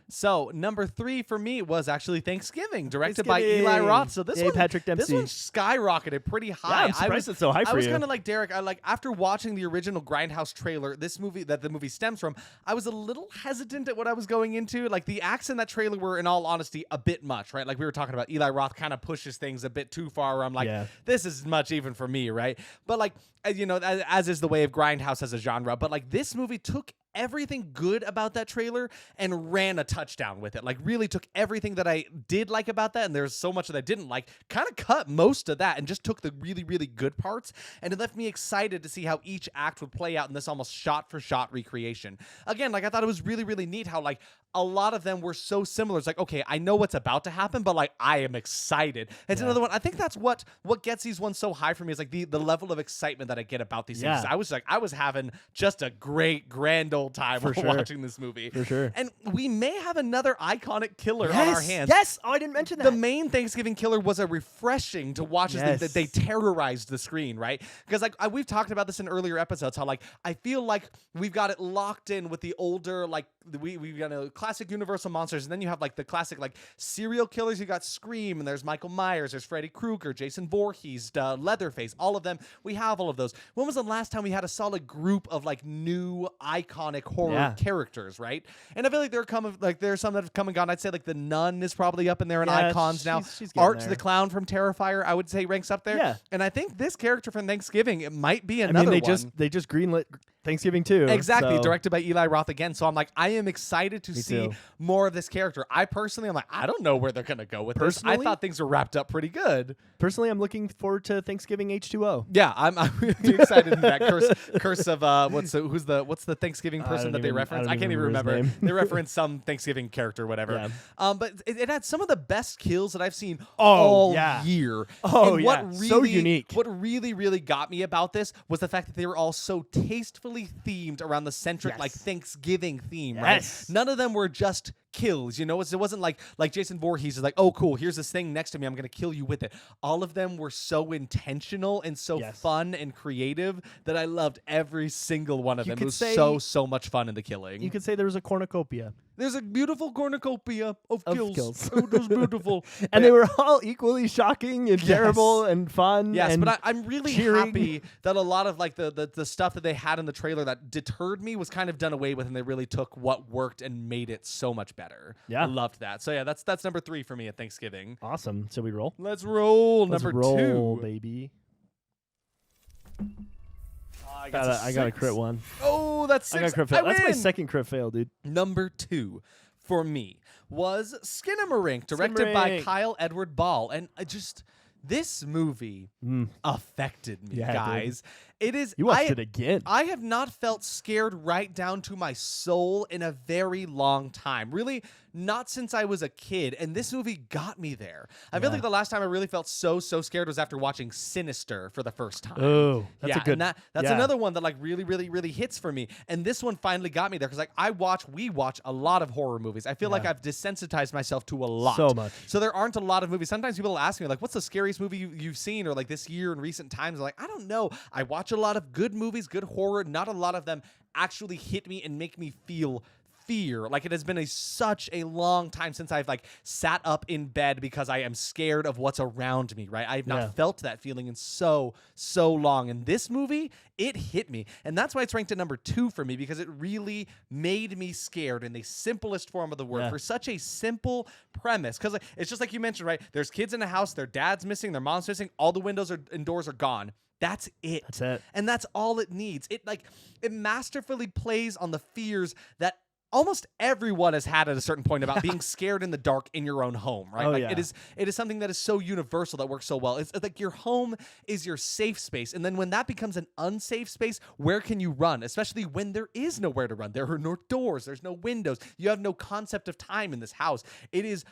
So number 3 for me was actually Thanksgiving, directed by Eli Thanksgiving. Roth. So this Yay, one, Patrick this Dempsey. one skyrocketed pretty high. I'm surprised it's so high for I was you. kind of like Derek. After watching the original Grindhouse trailer, this movie that the movie stems from, I was a little hesitant at what I was going into. Like the acts in that trailer were, in all honesty, a bit much, right? Like we were talking about, Eli Roth kind of pushes things a bit too far. Where I'm like, this is much even for me, right? But like, you know, as is the way of Grindhouse as a genre. But like this movie took everything good about that trailer and ran a touchdown with it. Like really took everything that I did like about that, and there's so much that I didn't like, kind of cut most of that and just took the really, really good parts, and it left me excited to see how each act would play out in this almost shot-for-shot recreation. Again, like I thought it was really, really neat how like a lot of them were so similar. It's like, okay, I know what's about to happen, but like I am excited. It's another one. I think that's what gets these ones so high for me is like the level of excitement that I get about these things. I was having just a great grand old time while watching this movie. For sure. And we may have another iconic killer on our hands. Yes. Oh, I didn't mention that. The main Thanksgiving killer was a refreshing to watch as they terrorized the screen, right? Because like we've talked about this in earlier episodes, how like I feel like we've got it locked in with the older like we've got a classic Universal monsters, and then you have like the classic like serial killers. You got Scream, and there's Michael Myers, there's Freddy Krueger, Jason Voorhees, Leatherface, all of them. We have all of those. When was the last time we had a solid group of like new iconic horror characters, right? And I feel like there are some that have come and gone. I'd say like the Nun is probably up in there in icons now. She's Art there. the Clown from Terrifier, I would say ranks up there. Yeah. And I think this character from Thanksgiving, it might be I another mean, one. they just greenlit Thanksgiving too. Exactly, so- directed by Eli Roth again. So I'm like, I am excited to Me see too. more of this character. I personally, I'm like, I don't know where they're gonna go with this. I Personally? thought things were wrapped up pretty good. Personally, I'm looking forward to Thanksgiving H2O. Yeah, I'm really excited in that curse of what's the Thanksgiving person that they reference? I can't even remember. They reference some Thanksgiving character, whatever. Yeah. But it had some of the best kills that I've seen Oh, all yeah. year. Oh, and yeah. what So really, unique. What really got me about this was the fact that they were all so tastefully themed around the centric Yes. like Thanksgiving theme, Yes. right? None of them were just kills, you know. It wasn't like Jason Voorhees is like, oh cool, here's this thing next to me, I'm gonna kill you with it. All of them were so intentional and so Yes. fun and creative that I loved every single one of You them. It could was say- so much fun in the killing. You could say there was a cornucopia. There's a beautiful cornucopia of kills. kills. It was beautiful. And they were all equally shocking and terrible and fun. Yes, and but I'm really cheering. happy that a lot of like the stuff that they had in the trailer that deterred me was kind of done away with, and they really took what worked and made it so much better. Yeah. I loved that. So yeah, that's number 3 for me at Thanksgiving. Awesome. So we roll. Let's roll. Let's Number roll, 2. baby. I I got a crit one. Oh, that's 6. I got a crit fail. That's my win. second crit fail, dude. Number 2 for me was Skinamarink, directed by Skinamarink. Kyle Edward Ball, and this movie affected me, Yeah, it did. guys. It is. You watched it again. I have not felt scared right down to my soul in a very long time. Really, not since I was a kid. And this movie got me there. I feel Yeah. like the last time I really felt so scared was after watching Sinister for the first time. Oh, that's yeah, a good. and that's yeah. another one that like really hits for me. And this one finally got me there because like we watch a lot of horror movies. I feel like Yeah. I've desensitized myself to a lot. So much. So there aren't a lot of movies. Sometimes people will ask me like, "What's the scariest movie you've seen?" Or like this year in recent times. I'm like, I don't know. I watch a lot of good movies, good horror. Not a lot of them actually hit me and make me feel fear. Like it has been such a long time since I've like sat up in bed because I am scared of what's around me, right? I have not Yeah. felt that feeling in so long. And this movie, it hit me. And that's why it's ranked at number 2 for me, because it really made me scared in the simplest form of the word Yeah. for such a simple premise. Because like, it's just like you mentioned, right? There's kids in the house, their dad's missing, their mom's missing, all the windows and doors are gone. That's it. That's it. And that's all it needs. It masterfully plays on the fears that almost everyone has had at a certain point about being scared in the dark in your own home, right? Oh, like yeah. it is something that is so universal that works so well. It's like your home is your safe space. And then when that becomes an unsafe space, where can you run? Especially when there is nowhere to run. There are no doors, there's no windows. You have no concept of time in this house. It is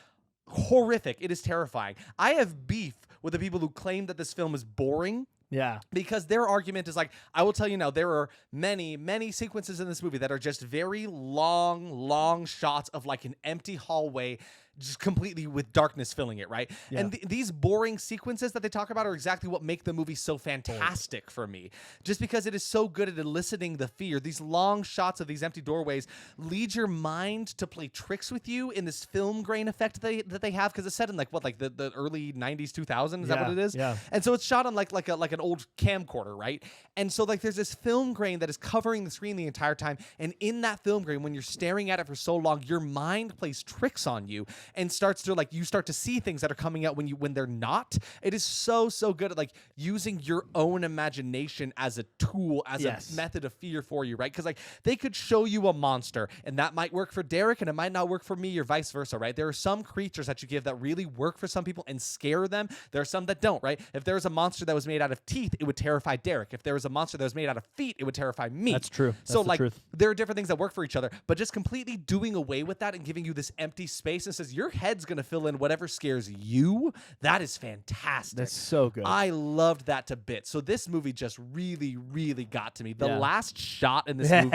horrific. It is terrifying. I have beef with the people who claim that this film is boring. Yeah. Because their argument is like, I will tell you now, there are many sequences in this movie that are just very long shots of like an empty hallway, just completely with darkness filling it, right? Yeah. And these boring sequences that they talk about are exactly what make the movie so fantastic for me. Just because it is so good at eliciting the fear. These long shots of these empty doorways lead your mind to play tricks with you in this film grain effect that they have, because it's set in like the early 90s, 2000s. Is that what it is? Yeah. And so it's shot on like an old camcorder, right? And so like there's this film grain that is covering the screen the entire time. And in that film grain, when you're staring at it for so long, your mind plays tricks on you and starts to like, you start to see things that are coming out when they're not. It is so good at like using your own imagination as a tool, as Yes. a method of fear for you, right? Because like they could show you a monster and that might work for Derek and it might not work for me, or vice versa, right? There are some creatures that you give that really work for some people and scare them. There are some that don't, right? If there was a monster that was made out of teeth, it would terrify Derek. If there was a monster that was made out of feet, it would terrify me. That's true. That's So the like truth. there are different things that work for each other, but just completely doing away with that and giving you this empty space and says your head's going to fill in whatever scares you, that is fantastic. That's so good. I loved that to bits. So this movie just really got to me. The Yeah. last shot in this movie,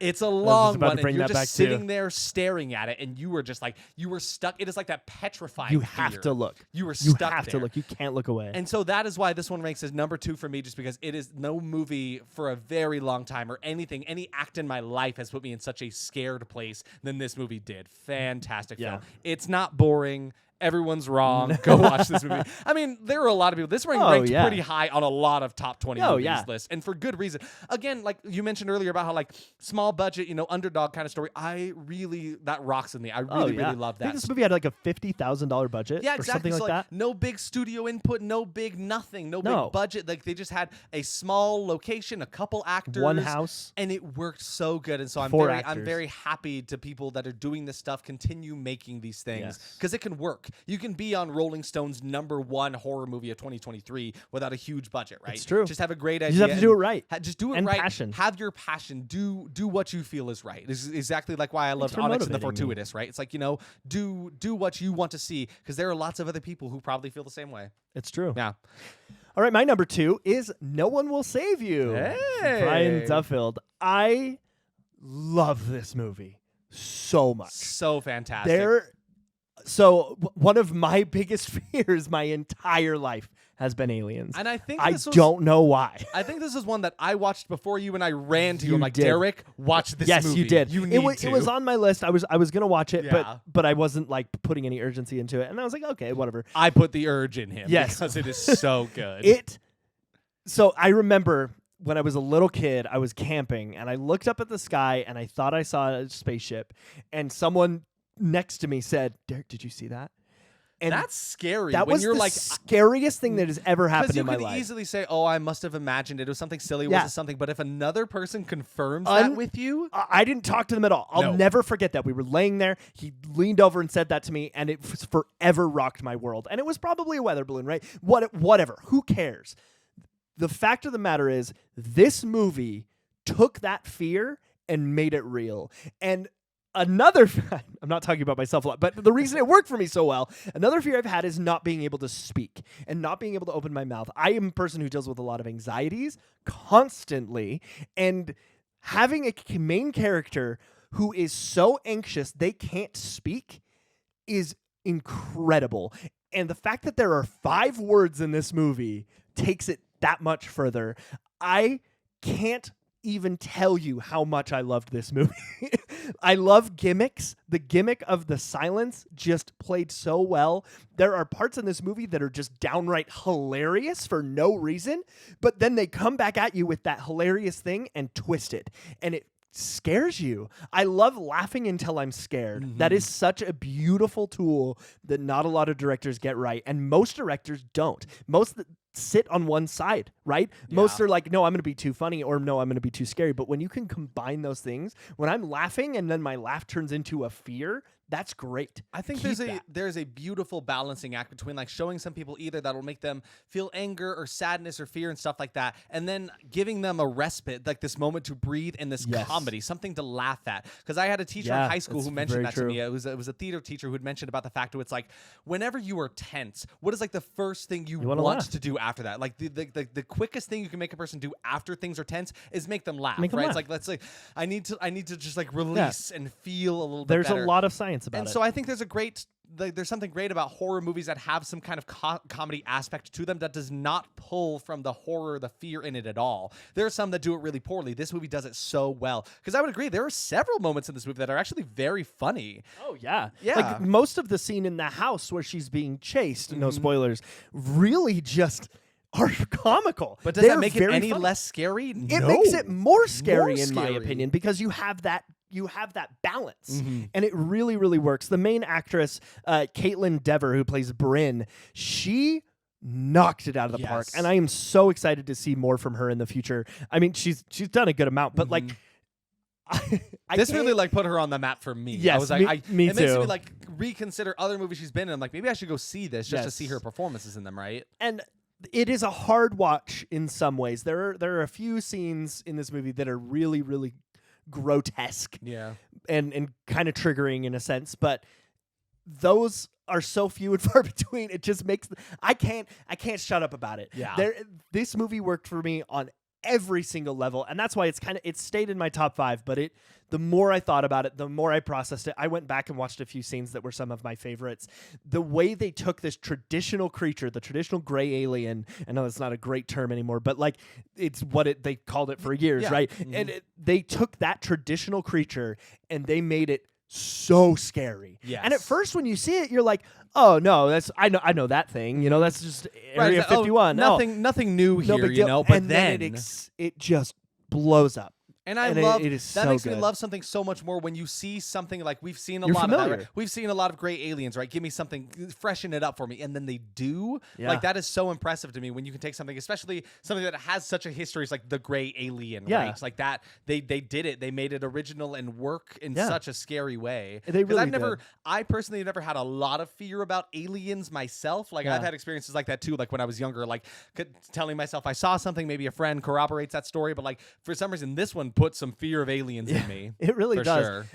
it's a long about to one, bring and you're that back, just too. sitting there staring at it, and you were just like, you were stuck. It is like that petrifying you fear. have to look. You were You stuck have there. to look. You can't look away. And so that is why this one ranks as number 2 for me, just because it is no movie for a very long time or anything, any act in my life has put me in such a scared place than this movie did. Fantastic Yeah. film. It's not boring everyone's wrong. Go watch this movie. I mean, there are a lot of people. This ranked pretty high on a lot of top 20 movies lists, and for good reason. Again, like you mentioned earlier about how like small budget, underdog kind of story. That rocks with me. I really love that. I think this movie had like a $50,000 budget or something so like that. No big studio input, no big nothing, no big budget. Like they just had a small location, a couple actors, one house, and it worked so good. And so I'm very happy to people that are doing this stuff continue making these things because it can work. You can be on Rolling Stone's #1 horror movie of 2023 without a huge budget, right? It's true. Just have a great idea. You just have to do it right. Just do it and right. Passion. Have your passion. Do what you feel is right. This is exactly like why I loved Onyx and the Fortuitous, right? It's like, do what you want to see because there are lots of other people who probably feel the same way. It's true. Yeah. All right, my number 2 is No One Will Save You. Hey. Brian Duffield. I love this movie so much. So fantastic. One of my biggest fears my entire life has been aliens. And I think don't know why. I think this is one that I watched before you and I ran to you. I'm like, Derek, watch this movie. Yes, you did. You need to. It was on my list. I was going to watch it, Yeah. but I wasn't like putting any urgency into it. And I was like, okay, whatever. I put the urge in him because it is so good. So I remember when I was a little kid, I was camping and I looked up at the sky and I thought I saw a spaceship, and someone next to me said, "Derek, did you see that?" And that's scary. That when was you're the like scariest thing that has ever happened in my life. You could easily say, "Oh, I must have imagined it. It was something silly. It wasn't something." But if another person confirms that with you, I didn't talk to them at all. I'll never forget that. We were laying there. He leaned over and said that to me, and it was forever rocked my world. And it was probably a weather balloon, right? Whatever. Who cares? The fact of the matter is, this movie took that fear and made it real. And another, I'm not talking about myself a lot, but the reason it worked for me so well, another fear I've had is not being able to speak and not being able to open my mouth. I am a person who deals with a lot of anxieties constantly, and having a main character who is so anxious they can't speak is incredible. And the fact that there are 5 words in this movie takes it that much further. I can't even tell you how much I loved this movie. I love gimmicks. The gimmick of the silence just played so well. There are parts in this movie that are just downright hilarious for no reason, but then they come back at you with that hilarious thing and twist it, and it scares you. I love laughing until I'm scared. Mm-hmm. That is such a beautiful tool that not a lot of directors get right, and most directors don't. Most sit on one side, right? Yeah. Most are like, no, I'm going to be too funny, or no, I'm going to be too scary. But when you can combine those things, when I'm laughing and then my laugh turns into a fear, that's great. I think there's a beautiful balancing act between like showing some people either that'll make them feel anger or sadness or fear and stuff like that, and then giving them a respite, like this moment to breathe in this comedy, something to laugh at. Because I had a teacher in high school who mentioned that to me. It was a theater teacher who had mentioned about the fact that it's like whenever you are tense, what is like the first thing you want to do after that? Like the quickest thing you can make a person do after things are tense is make them laugh. It's like, let's say I need to just like release and feel a little bit better. There's a lot of science about and it. So I think there's something great about horror movies that have some kind of comedy aspect to them that does not pull from the horror, the fear in it at all. There are some that do it really poorly. This movie does it so well. Because I would agree, there are several moments in this movie that are actually very funny. Oh, yeah. Yeah. Like most of the scene in the house where she's being chased, no spoilers, really just are comical. But does that make it any funny. less scary? It makes it more scary, in my opinion, because you have that balance, and it really, really works. The main actress, Caitlin Dever, who plays Bryn, she knocked it out of the park, and I am so excited to see more from her in the future. I mean, she's done a good amount, but like, this really like put her on the map for me. Yes, I was like, me it too. makes me like reconsider other movies she's been in. I'm like, maybe I should go see this just to see her performances in them, right? And it is a hard watch in some ways. There are a few scenes in this movie that are really, really grotesque, and kind of triggering in a sense, but those are so few and far between. It just makes I can't shut up about it. This movie worked for me on every single level, and that's why it stayed in my top 5. But the more I thought about it, the more I processed it. I went back and watched a few scenes that were some of my favorites. The way they took this traditional creature, the traditional gray alien, I know it's not a great term anymore, but like it's what they called it for years, right? And they took that traditional creature and they made it so scary. Yes. And at first when you see it, you're like, oh no, I know that thing. You know, that's just Area 51. Nothing new No here, big you deal. know. But and then it just blows up. And I And love it is that so makes me good. love something so much more when you see something like we've seen a You're lot of that. familiar. Right? We've seen a lot of great aliens, right? Give me something, freshen it up for me, and then they do. Yeah. Like that is so impressive to me when you can take something, especially something that has such a history, as like the Gray Alien, Yeah. right? Like that, they did it. They made it original and work in Yeah. such a scary way. They 'Cause really I personally have never had a lot of fear about aliens myself. Like Yeah. I've had experiences like that too. Like when I was younger, like telling myself I saw something, maybe a friend corroborates that story, but like for some reason this one put some fear of aliens in me. It really For does. sure.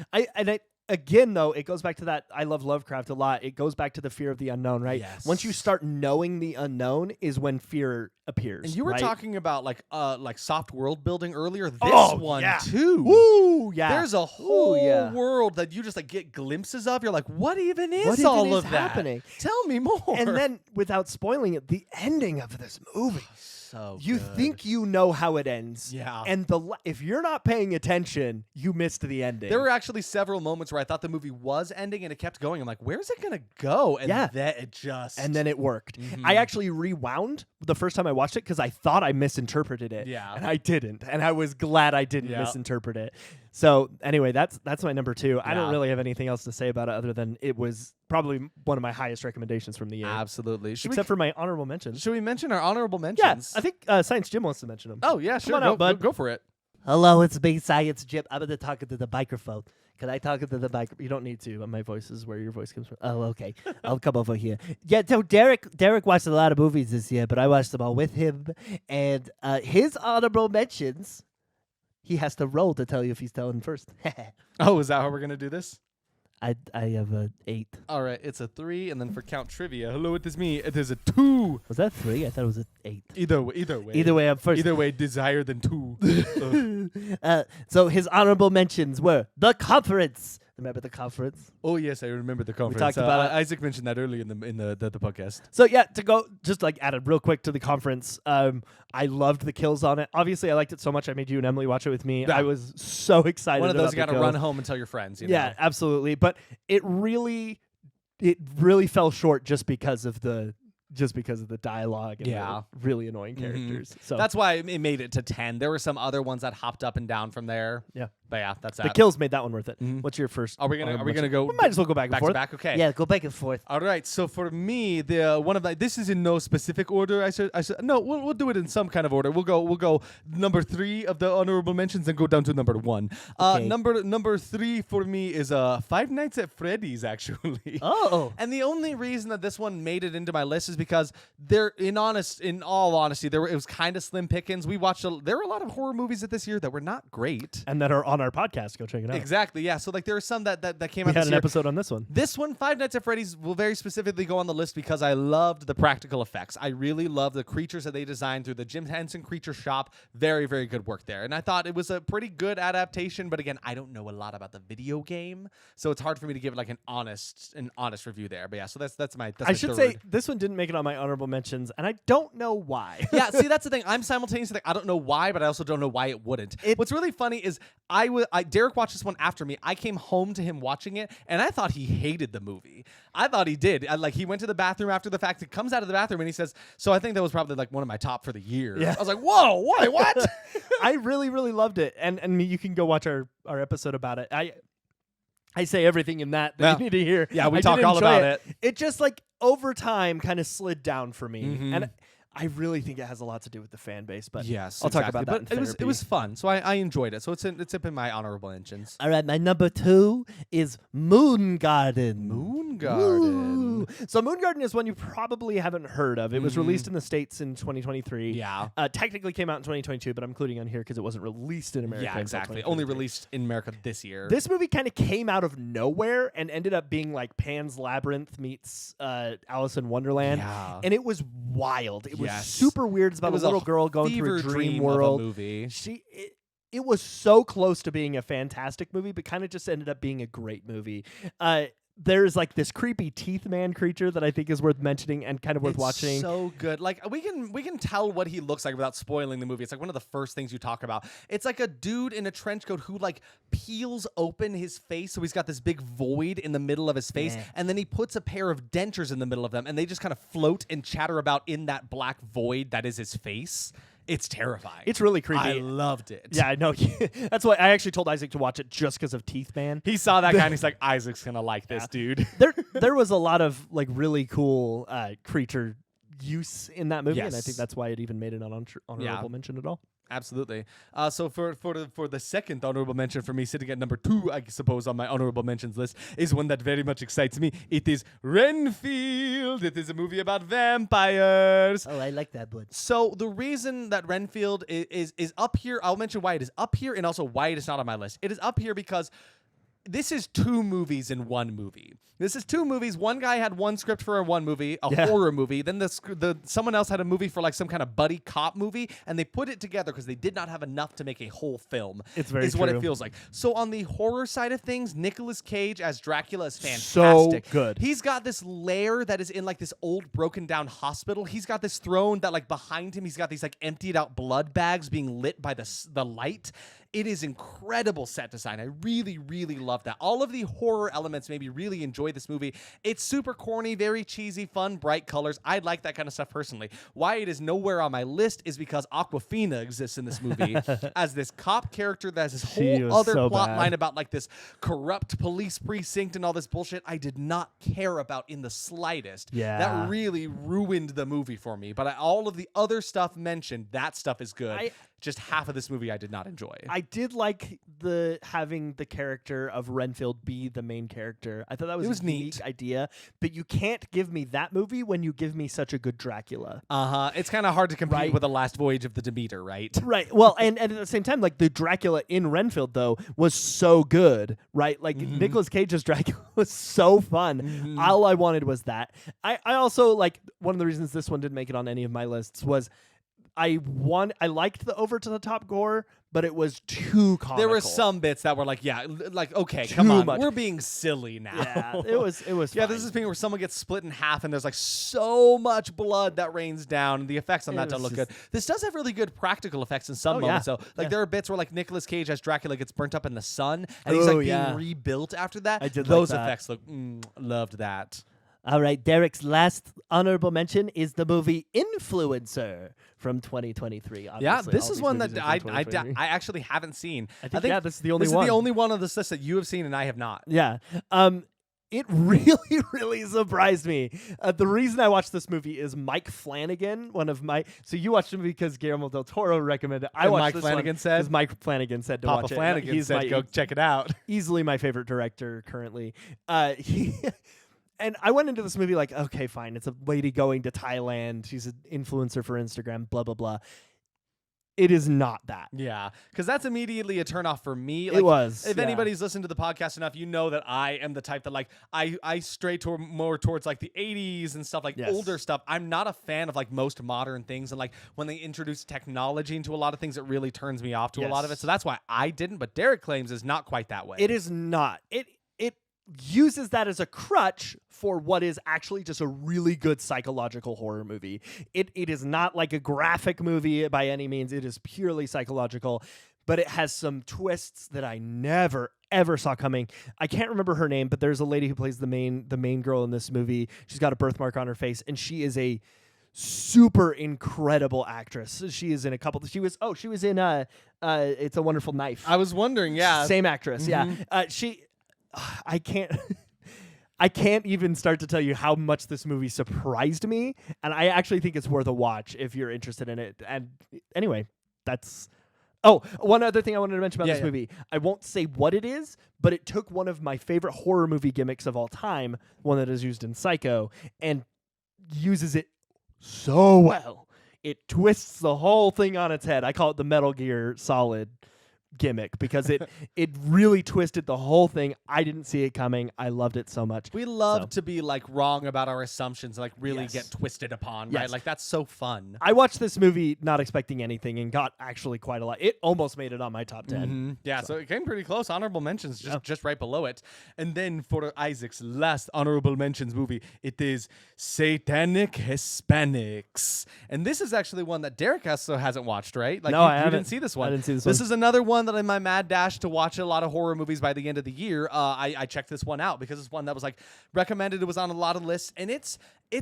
Again, though, it goes back to that. I love Lovecraft a lot. It goes back to the fear of the unknown, right? Yes. Once you start knowing the unknown is when fear appears. And you were right? talking about like soft world building earlier. This Oh, one yeah. too. Woo, yeah. There's a whole yeah. world that you just like get glimpses of. You're like, what even is What even all is of that? happening? Tell me more. And then, without spoiling it, the ending of this movie. so You good. think you know how it ends. Yeah. And if you're not paying attention, you missed the ending. There were actually several moments where I thought the movie was ending and it kept going. I'm like, where's it gonna go? And Yeah. then it just And then it worked. Mhm. I actually rewound the first time I watched it because I thought I misinterpreted it. Yeah. And I didn't. And I was glad I didn't Yeah. misinterpret it. So anyway, that's my number 2. I don't Yeah. really have anything else to say about it other than it was probably one of my highest recommendations from the year. absolutely. Except for my honorable mentions. should we mention our honorable Yeah, mentions? I think Science Jim wants to mention them. Oh yeah, sure. on out, bud. Go for it. Hello, it's me, Science Jim. I'm going to talk into the microphone. Can I talk into the microphone? You don't need to. My voice is where your voice comes from. Oh, okay. I'll come over here. Yeah, so Derek watched a lot of movies this year, but I watched them all with him. And his honorable mentions, he has to roll to tell you if he's telling first. Oh, is that how we're gonna do this? I have a 8. All right, it's a 3, and then for count trivia, hello, it is me. It is a 2. Was that 3? I thought it was an 8. Either way. Either way, I'm first. Either way, desire than 2. So his honorable mentions were The Conference. Remember The Conference? Oh yes, I remember the conference. talked about it. Isaac mentioned that earlier in the podcast. So yeah, to go just like add it real quick to the conference. I loved the kills on it. Obviously, I liked it so much. I made you and Emily watch it with me. Yeah. I was so excited. One of those you got got to run home and tell your friends. You Yeah, know? absolutely. But it really fell short just because of the dialogue and Yeah. the really annoying Mhm. characters. So That's why it made it to 10. There were some other ones that hopped up and down from there. Yeah. But yeah, that's the that. kills made that one worth it. Mhm. What's your first? Are we gonna mention? go We might as well go back and back forth. to back? Okay. Yeah, go back and forth. All right. So for me, the one of the this is in no specific order. I said no. We'll do it in some kind of order. We'll go number 3 of the honorable mentions and go down to number 1. Okay. Number 3 for me is Five Nights at Freddy's actually. Oh. And the only reason that this one made it into my list is because in all honesty, it was kind of slim pickings. We watched there were a lot of horror movies this year that were not great. And that are on our podcast. Go check it out. Exactly. Yeah. So like there were some that came We out had this an year. episode on this one. This one, Five Nights at Freddy's, will very specifically go on the list because I loved the practical effects. I really loved the creatures that they designed through the Jim Henson Creature Shop. Very, very good work there. And I thought it was a pretty good adaptation. But again, I don't know a lot about the video game, so it's hard for me to give it like an honest review there. But yeah, so that's my. I should say this one didn't make it on my honorable mentions, and I don't know why. Yeah, see, that's the thing. I'm simultaneously like, I don't know why, but I also don't know why it wouldn't. What's really funny is Derek watched this one after me. I came home to him watching it, and I thought he hated the movie. I thought he did. He went to the bathroom after the fact. He comes out of the bathroom, and he says, so I think that was probably like one of my top for the year. Yeah. I was like, whoa, what? I really, really loved it, and you can go watch our episode about it. I say everything in that Yeah. you need to hear. Yeah, we I talk did all enjoy about it. It just like over time kind of slid down for me, Mhm. and I really think it has a lot to do with the fan base. But Yes, I'll talk exactly. about that. But in it therapy. was fun, so I enjoyed it. So it's up in my honorable mentions. All right, my number 2 is Moon Garden. Moon Garden. Ooh. So Moon Garden is one you probably haven't heard of. It was Mhm. released in the States in 2023. Yeah. Technically came out in 2022, but I'm including on here because it wasn't released in America. Yeah, until exactly. Only 2023. released in America this year. This movie kind of came out of nowhere and ended up being like Pan's Labyrinth meets Alice in Wonderland. Yeah. And it was wild. It was Yes. super weird. It's about It was a little a girl going through a fever dream dream world. of a movie. It was so close to being a fantastic movie, but kind of just ended up being a great movie. there's like this creepy teeth man creature that I think is worth mentioning and kind of worth watching. So good. Like we can tell what he looks like without spoiling the movie. It's like one of the first things you talk about. It's like a dude in a trench coat who like peels open his face, so he's got this big void in the middle of his face, and then he puts a pair of dentures in the middle of them, and they just kind of float and chatter about in that black void that is his face. It's terrifying. It's really creepy. I loved it. Yeah, I know. That's why I actually told Isaac to watch it just because of Teeth Man. He saw that guy and he's like, Isaac's gonna like this dude. There was a lot of like really cool creature use in that movie, and I Yes. think that's why it even made an honorable mention at all. Absolutely. So for the second honorable mention for me, sitting at number 2, I suppose, on my honorable mentions list, is one that very much excites me. It is Renfield. It is a movie about vampires. Oh, I like that one. So the reason that Renfield is up here, I'll mention why it is up here and also why it is not on my list. It is up here because this is 2 movies in one movie. This is 2 movies. One guy had one script for one movie, a horror movie. Then someone else had a movie for like some kind of buddy cop movie, and they put it together because they did not have enough to make a whole film. It's very what it true. feels like. So on the horror side of things, Nicolas Cage as Dracula is fantastic. So good. He's got this lair that is in like this old broken down hospital. He's got this throne that like behind him, he's got these like emptied out blood bags being lit by the light. It is incredible set design. I really, really love that. All of the horror elements made me really enjoy this movie. It's super corny, very cheesy, fun, bright colors. I like that kind of stuff personally. Why it is nowhere on my list is because Awkwafina exists in this movie as this cop character that has this She whole was other so plot bad. line about like this corrupt police precinct and all this bullshit I did not care about in the slightest. Yeah. That really ruined the movie for me. But all of the other stuff mentioned, that stuff is good. Just half of this movie I did not enjoy. I did like having the character of Renfield be the main character. I thought that was It was a unique neat. idea, but you can't give me that movie when you give me such a good Dracula. It's kind of hard to compete Right. with The Last Voyage of the Demeter, right? Right. Well, and at the same time, like the Dracula in Renfield though was so good, right? Like Nicolas Cage's Dracula was so fun. All I wanted was that. I also like one of the reasons this one didn't make it on any of my lists was I liked the over to the top gore, but it was too comical. There were some bits that were like, okay, come Too on, much. we're being silly now. Yeah, it was. Yeah, fine. this is a thing where someone gets split in half and there's like so much blood that rains down and the effects on that don't look good. This does have really good practical effects in some moments though. Like there are bits where like Nicolas Cage as Dracula gets burnt up in the sun and he's like being rebuilt after that. I did like Those that. effects look loved that. All right, Derek's last honorable mention is the movie Influencer from 2023. Yeah, Obviously, this all is these one movies that are from I 2023. actually haven't seen. I think this is the only this one. is the only one on this list that you have seen and I have not. Yeah. It really, really surprised me. The reason I watched this movie is Mike Flanagan, one of my. So you watched the movie because Guillermo del Toro recommended it. I And watched Mike this Flanagan one said? because Mike Flanagan said to Papa watch it. Flanagan He's said, "Go check it out." Easily my favorite director currently. And I went into this movie like, okay, fine. It's a lady going to Thailand. She's an influencer for Instagram. Blah blah blah. It is not that. Yeah, because that's immediately a turnoff for me. It was. If yeah. anybody's listened to the podcast enough, you know that I am the type that like I stray more towards like the 80s and stuff, like Yes. older stuff. I'm not a fan of like most modern things, and like when they introduce technology into a lot of things, it really turns me off to a lot of it. Yes. So that's why I didn't. But Derek claims is not quite that way. It is not. It uses that as a crutch for what is actually just a really good psychological horror movie. It is not like a graphic movie by any means. It is purely psychological, but it has some twists that I never ever saw coming. I can't remember her name, but there's a lady who plays the main girl in this movie. She's got a birthmark on her face, and she is a super incredible actress. She is in a couple. She was in It's a Wonderful Knife. I was wondering, yeah. Same actress, yeah. I can't even start to tell you how much this movie surprised me, and I actually think it's worth a watch if you're interested in it. And anyway, that's... Oh, one other thing I wanted to mention about this movie. I won't say what it is, but it took one of my favorite horror movie gimmicks of all time, one that is used in Psycho, and uses it so well. It twists the whole thing on its head. I call it the Metal Gear Solid gimmick because it really twisted the whole thing. I didn't see it coming. I loved it so much. We love to be like wrong about our assumptions, like really Yes. get twisted upon, Yes. right? Like that's so fun. I watched this movie not expecting anything and got actually quite a lot. It almost made it on my top 10. Mhm. Yeah, so it came pretty close. Honorable mentions just right below it. And then for Isaac's last honorable mentions movie, it is Satanic Hispanics. And this is actually one that Derek also hasn't watched, right? Like No, I you haven't. didn't see this one. I didn't see this This one. is another one that in my mad dash to watch a lot of horror movies by the end of the year, I checked this one out because it's one that was like recommended. It was on a lot of lists, and it's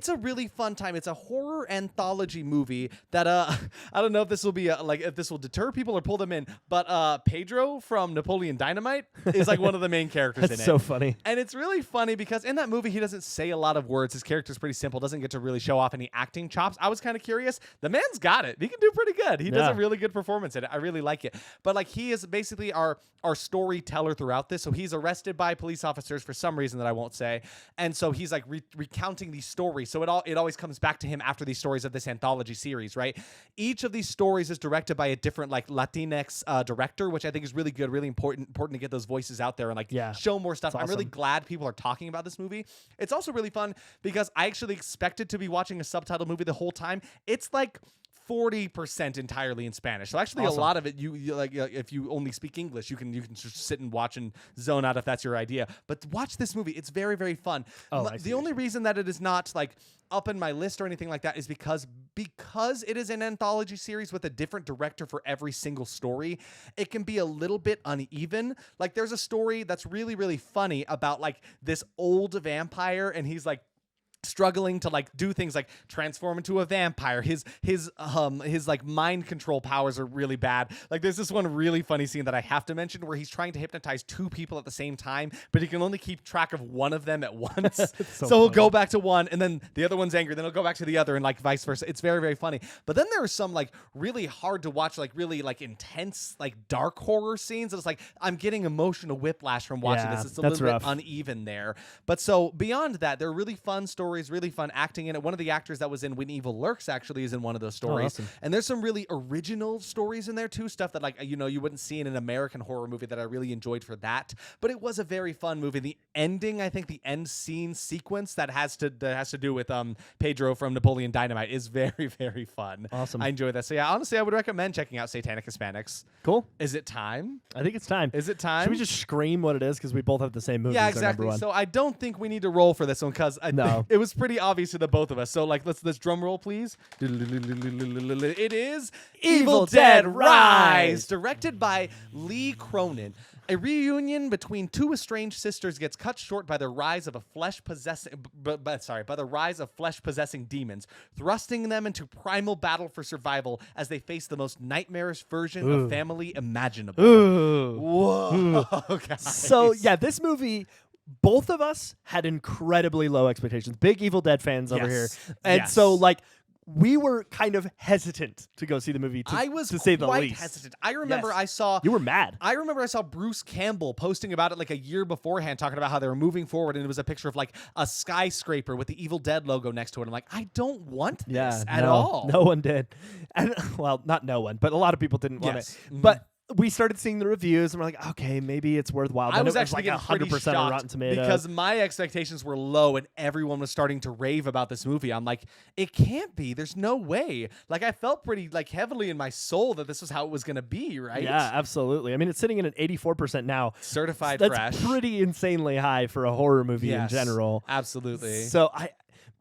a really fun time. It's a horror anthology movie that I don't know if this will be if this will deter people or pull them in, but Pedro from Napoleon Dynamite is like one of the main characters in That's it. so funny. And it's really funny because in that movie, he doesn't say a lot of words. His character's pretty simple, doesn't get to really show off any acting chops. I was kind of curious. The man's got it. He can do pretty good. He does Yeah. a really good performance in it. I really like it. But like he is basically our storyteller throughout this. So he's arrested by police officers for some reason that I won't say. And so he's like recounting these stories. So it always comes back to him after these stories of this anthology series, right? Each of these stories is directed by a different like Latinx director, which I think is really good, really important to get those voices out there and like show more stuff. That's I'm really awesome. glad people are talking about this movie. It's also really fun because I actually expected to be watching a subtitle movie the whole time. It's like 40% entirely in Spanish. So actually Awesome. a lot of it, you like if you only speak English, you can just sit and watch and zone out if that's your idea. But watch this movie. It's very, very fun. Oh, I see The what only reason that it is not like up in my list or anything like that is because it is an anthology series with a different director for every single story. It can be a little bit uneven. Like there's a story that's really, really funny about like this old vampire, and he's like struggling to like do things like transform into a vampire. His like mind control powers are really bad. Like there's this one really funny scene that I have to mention where he's trying to hypnotize two people at the same time, but he can only keep track of one of them at once. so he'll go back to one and then the other one's angry, then he'll go back to the other and like vice versa. It's very, very funny. But then there are some like really hard to watch, like really like intense, like dark horror scenes. It's like I'm getting emotional whiplash from watching Yeah, this. It's a that's little rough. bit uneven there. But so beyond that, they're really fun stories, really fun acting in it. One of the actors that was in When Evil Lurks actually is in one of those stories. awesome. And there's some really original stories in there too, stuff that like you wouldn't see in an American horror movie that I really enjoyed for that. But it was a very fun movie. The ending, I think the end scene sequence that has to do with Pedro from Napoleon Dynamite is very, very fun. Awesome. I enjoy that. So yeah, honestly, I would recommend checking out Satanic Hispanics. Cool. Is it time? I think it's time. Is it time? Should we just scream what it is because we both have the same movie? Yeah, as our number exactly. one? So I don't think we need to roll for this one because No. it was pretty obvious to the both of us. So like let's drum roll, please. It is Evil Dead Rise, directed by Lee Cronin. A reunion between two estranged sisters gets cut short by the rise of flesh possessing demons, thrusting them into primal battle for survival as they face the most nightmarish version of family imaginable. Ooh. Whoa, guys. So yeah, this movie, both of us had incredibly low expectations. Big Evil Dead fans over here, Yes. and Yes. so like we were kind of hesitant to go see the movie. I was to say the quite least. hesitant. I remember Yes. I You were mad. saw Bruce Campbell posting about it like a year beforehand, talking about how they were moving forward, and it was a picture of like a skyscraper with the Evil Dead logo next to it. I'm like, I don't want this at no, all. No one did, and well, not no one, but a lot of people didn't want Yes. it. Mhm. But we started seeing the reviews, and we're like, okay, maybe it's worthwhile. I Then was it actually like getting pretty 100% on shocked Rotten Tomatoes because my expectations were low and everyone was starting to rave about this movie. I'm like, it can't be. There's no way. Like I felt pretty like heavily in my soul that this was how it was going to be, right? Yeah, absolutely. I mean, it's sitting at an 84% now. Certified That's fresh. pretty insanely high for a horror movie Yes, in general. Absolutely. So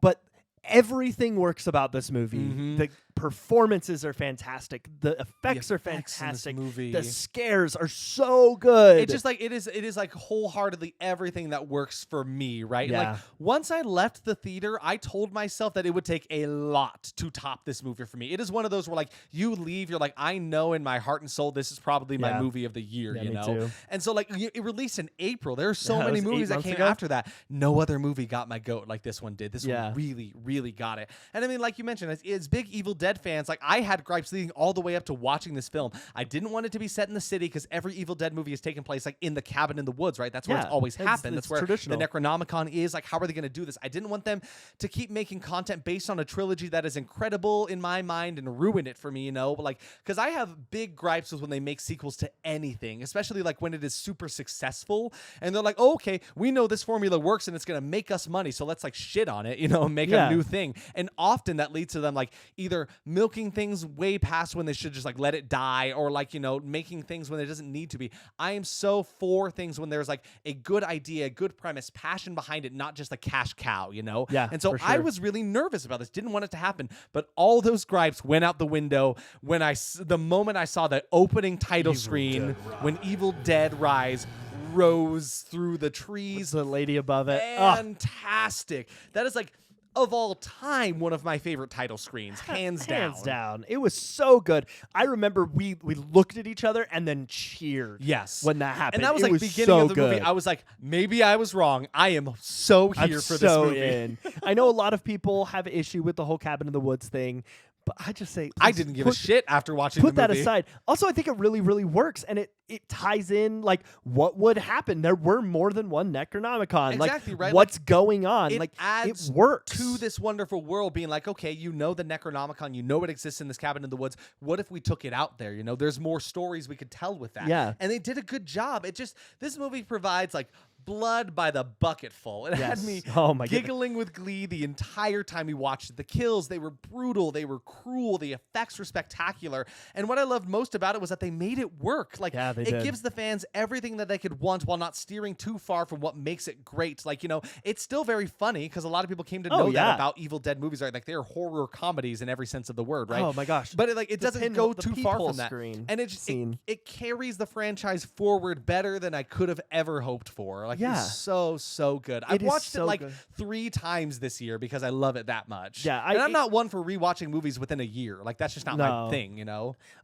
but everything works about this movie. Mhm. The performances are fantastic. The effects are effects in this fantastic. movie. The scares are so good. It's just like it is like wholeheartedly everything that works for me, right? Yeah. Like once I left the theater, I told myself that it would take a lot to top this movie for me. It is one of those where like you leave, you're like, I know in my heart and soul this is probably my Yeah. movie of the year, Yeah, you me know? too. And so like it released in April. There are so Yeah, it many was 8 movies that months came ago. after that. No other movie got my goat like this one did. This Yeah. one really, really got it. And I mean, like you mentioned, it's Big Evil Dead Dead fans, like I had gripes leading all the way up to watching this film. I didn't want it to be set in the city because every Evil Dead movie is taking place like in the cabin in the woods, right? That's where it's always happened. That's where traditional. the Necronomicon is. Like, how are they going to do this? I didn't want them to keep making content based on a trilogy that is incredible in my mind and ruin it for me, But like, because I have big gripes with when they make sequels to anything, especially like when it is super successful and they're like, oh, okay, we know this formula works and it's going to make us money, so let's like shit on it, and make a new thing. And often that leads to them like either milking things way past when they should just like let it die, or like, making things when it doesn't need to be. I am so for things when there's like a good idea, a good premise, passion behind it, not just a cash cow, Yeah, And so for sure. I was really nervous about this, didn't want it to happen, but all those gripes went out the window when the moment I saw the opening title screen when Evil Dead Rise rose through the trees. The lady above it. Fantastic. That is like, of all time, one of my favorite title screens, hands down. Hands down. It was so good. I remember we looked at each other and then cheered. Yes. When that happened. And that was it like was beginning so of the good. movie. I was like, maybe I was wrong. I am so here I'm for so this movie. in. I know a lot of people have issue with the whole cabin in the woods thing, but I just say I didn't give a shit after watching the movie. Put that aside. Also, I think it really, really works, and it ties in like what would happen. There were more than one Necronomicon. Exactly, like, right? What's going on? It like adds it works to this wonderful world, being like, okay, the Necronomicon, it exists in this cabin in the woods. What if we took it out there? There's more stories we could tell with that. Yeah. And they did a good job. This movie provides like blood by the bucketful. It had me giggling with glee the entire time we watched it. The kills, they were brutal, they were cruel, the effects were spectacular. And what I loved most about it was that they made it work. Like, they it did. gives the fans everything that they could want while not steering too far from what makes it great. Like, it's still very funny because a lot of people came to know that about Evil Dead movies, right? Like, they're horror comedies in every sense of the word, right? Oh my gosh. But it doesn't go too far from that. Screen and it carries the franchise forward better than I could have ever hoped for. Like, it's so good. I've watched it like 3 times this year because I love it that much. Yeah, and I'm not one for rewatching movies within a year. Like, that's just not my thing,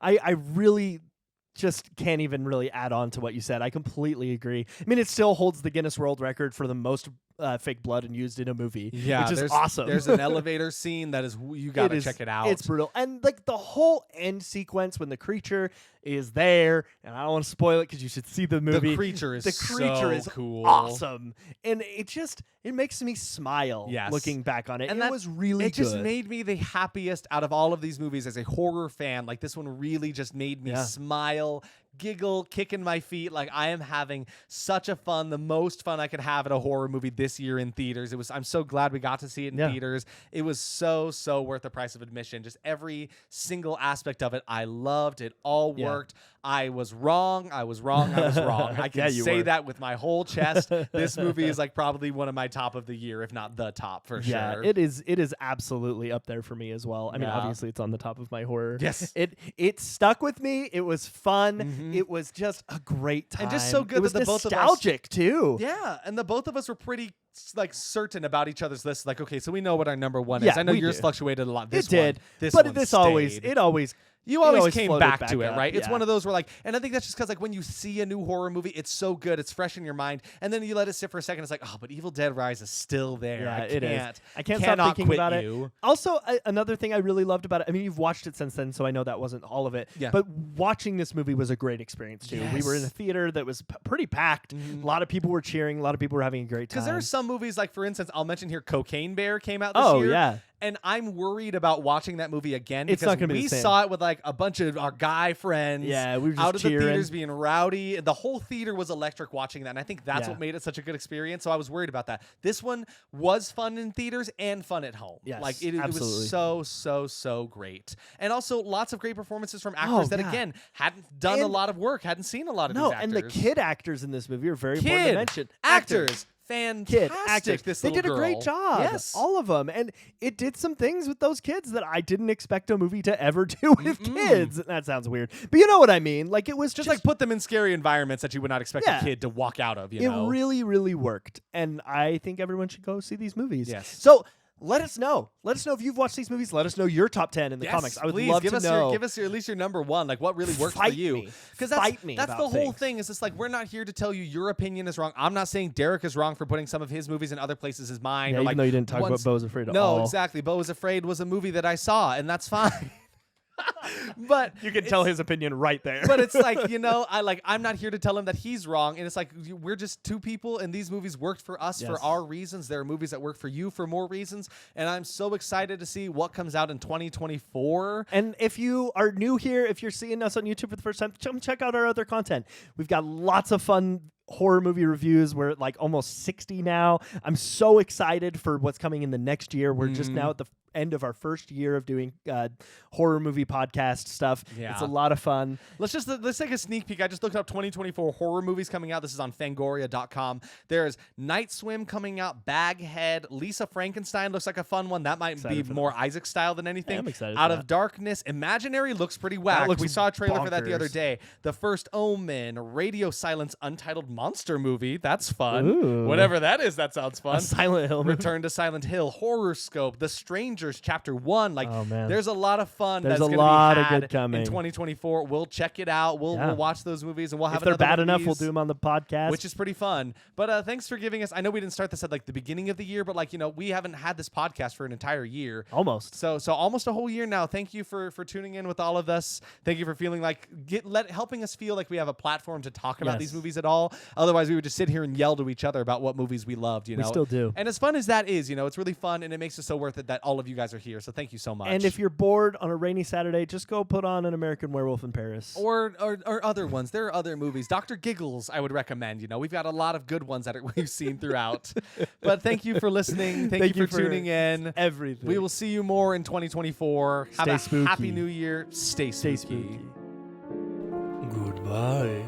I really just can't even really add on to what you said. I completely agree. I mean, it still holds the Guinness World Record for the most fake blood and used in a movie. Yeah, which is awesome. There's an elevator scene that is, you gotta check it out. It's brutal. And like the whole end sequence when the creature is there, and I don't want to spoil it because you should see the movie. The creature is so cool. Awesome. And it makes me smile looking back on it. And it was really good. It just good. made me the happiest out of all of these movies as a horror fan. Like, this one really just made me smile, giggle, kick in my feet. Like, I am having such the most fun I could have at a horror movie this year in theaters. I'm so glad we got to see it in theaters. It was so worth the price of admission. Just every single aspect of it, I loved. It all worked. I was wrong. I was wrong. I can say that with my whole chest. This movie is like probably one of my top of the year, if not the top for sure. Yeah, it is absolutely up there for me as well. I mean, obviously it's on the top of my horror. Yes. It stuck with me. It was fun. Mm-hmm. It was just a great time. And just so good it was that the both of us, nostalgic too. Yeah, and the both of us were pretty like certain about each other's lists. Like, okay, so we know what our number one is. I know yours fluctuated a lot. This it did. But this stayed. always You always came back to it, up. right? Yeah. It's one of those where like, and I think that's just because like when you see a new horror movie, it's so good, it's fresh in your mind, and then you let it sit for a second. It's like, oh, but Evil Dead Rise is still there. Yeah, it is. I can't cannot stop thinking quit about you. it. Also, another thing I really loved about it. I mean, you've watched it since then, so I know that wasn't all of it. Yeah. But watching this movie was a great experience too. Yes. We were in a theater that was pretty packed. A lot of people were cheering. A lot of people were having a great time. Because there are some movies, like for instance, I'll mention here, Cocaine Bear came out this year. Oh yeah. And I'm worried about watching that movie again It's because not gonna be we the same. saw it with like a bunch of our guy friends. Yeah, we were just out of cheering. the theaters being rowdy. The whole theater was electric watching that, and I think that's Yeah. what made it such a good experience. So I was worried about that. This one was fun in theaters and fun at home. Yes, like it absolutely. was so great, and also lots of great performances from actors that again hadn't done a And- lot of work, hadn't seen a lot of these actors. and the kid actors in this movie are very important to mention. Actors. Fantastic. Kid actors. This They little did a great girl. job. Yes. All of them. And it did some things with those kids that I didn't expect a movie to ever do with kids. That sounds weird. But you know what I mean? Like it was just like put them in scary environments that you would not expect a kid to walk out of, you know? It really, really worked. And I think everyone should go see these movies. Yes. So let us know. Let us know if you've watched these movies. Let us know your top 10 in the comics. I would please, love give to us know. give us at least your number one, like what really worked for Fight you. me. Because Fight me that's about the whole things. thing. Is just like we're not here to tell you your opinion is wrong. I'm not saying Derek is wrong for putting some of his movies in other places as mine. Yeah, or even like though you didn't talk ones- about Beau is Afraid at No, all. exactly. Beau is Afraid was a movie that I saw, and that's fine. But You can tell his opinion right there. but it's like, I'm not here to tell him that he's wrong. And it's like, we're just two people, and these movies worked for us for Yes. our reasons. There are movies that work for you for more reasons. And I'm so excited to see what comes out in 2024. And if you are new here, if you're seeing us on YouTube for the first time, come check out our other content. We've got lots of fun horror movie reviews. We're at like almost 60 now. I'm so excited for what's coming in the next year. We're just now at the end of our first year of doing horror movie podcast stuff. Yeah. It's a lot of fun. Let's take a sneak peek. I just looked up 2024 horror movies coming out. This is on Fangoria.com. There's Night Swim coming out, Baghead, Lisa Frankenstein looks like a fun one. That might Excited be for more Isaac style than anything. Yeah, I'm excited Out for of that. Darkness, Imaginary looks pretty whack. looks We saw a trailer for that the other bonkers. day. The First Omen, Radio Silence, Untitled Monster Movie. That's fun. Ooh. Whatever that is, that sounds A fun. Silent Hill movie. Return to Silent Hill, Horror Scope, The Strangers Chapter 1. Like, Oh, man. there's a lot of fun. There's that's a gonna lot be of had good coming. in 2024. We'll check it out. We'll Yeah. watch those movies, and we'll have If they're another bad one of enough, we'll these, do them on the podcast. which is pretty fun. But thanks for giving us. I know we didn't start this at like the beginning of the year, but we haven't had this podcast for an entire year. almost. So almost a whole year now. Thank you for tuning in with all of us. Thank you for feeling like helping us feel like we have a platform to talk about Yes. these movies at all. Otherwise, we would just sit here and yell to each other about what movies we loved. We still do. And as fun as that is, it's really fun, and it makes it so worth it that all of you guys are here. So thank you so much. And if you're bored on a rainy Saturday, just go put on An American Werewolf in Paris. or other ones, there are other movies. Dr. Giggles, I would recommend. We've got a lot of good ones that we've seen throughout. But thank you for listening. Thank you for tuning in. Everything. We will see you more in 2024. Have Stay a spooky. happy new year. Stay Stay spooky. spooky. Goodbye.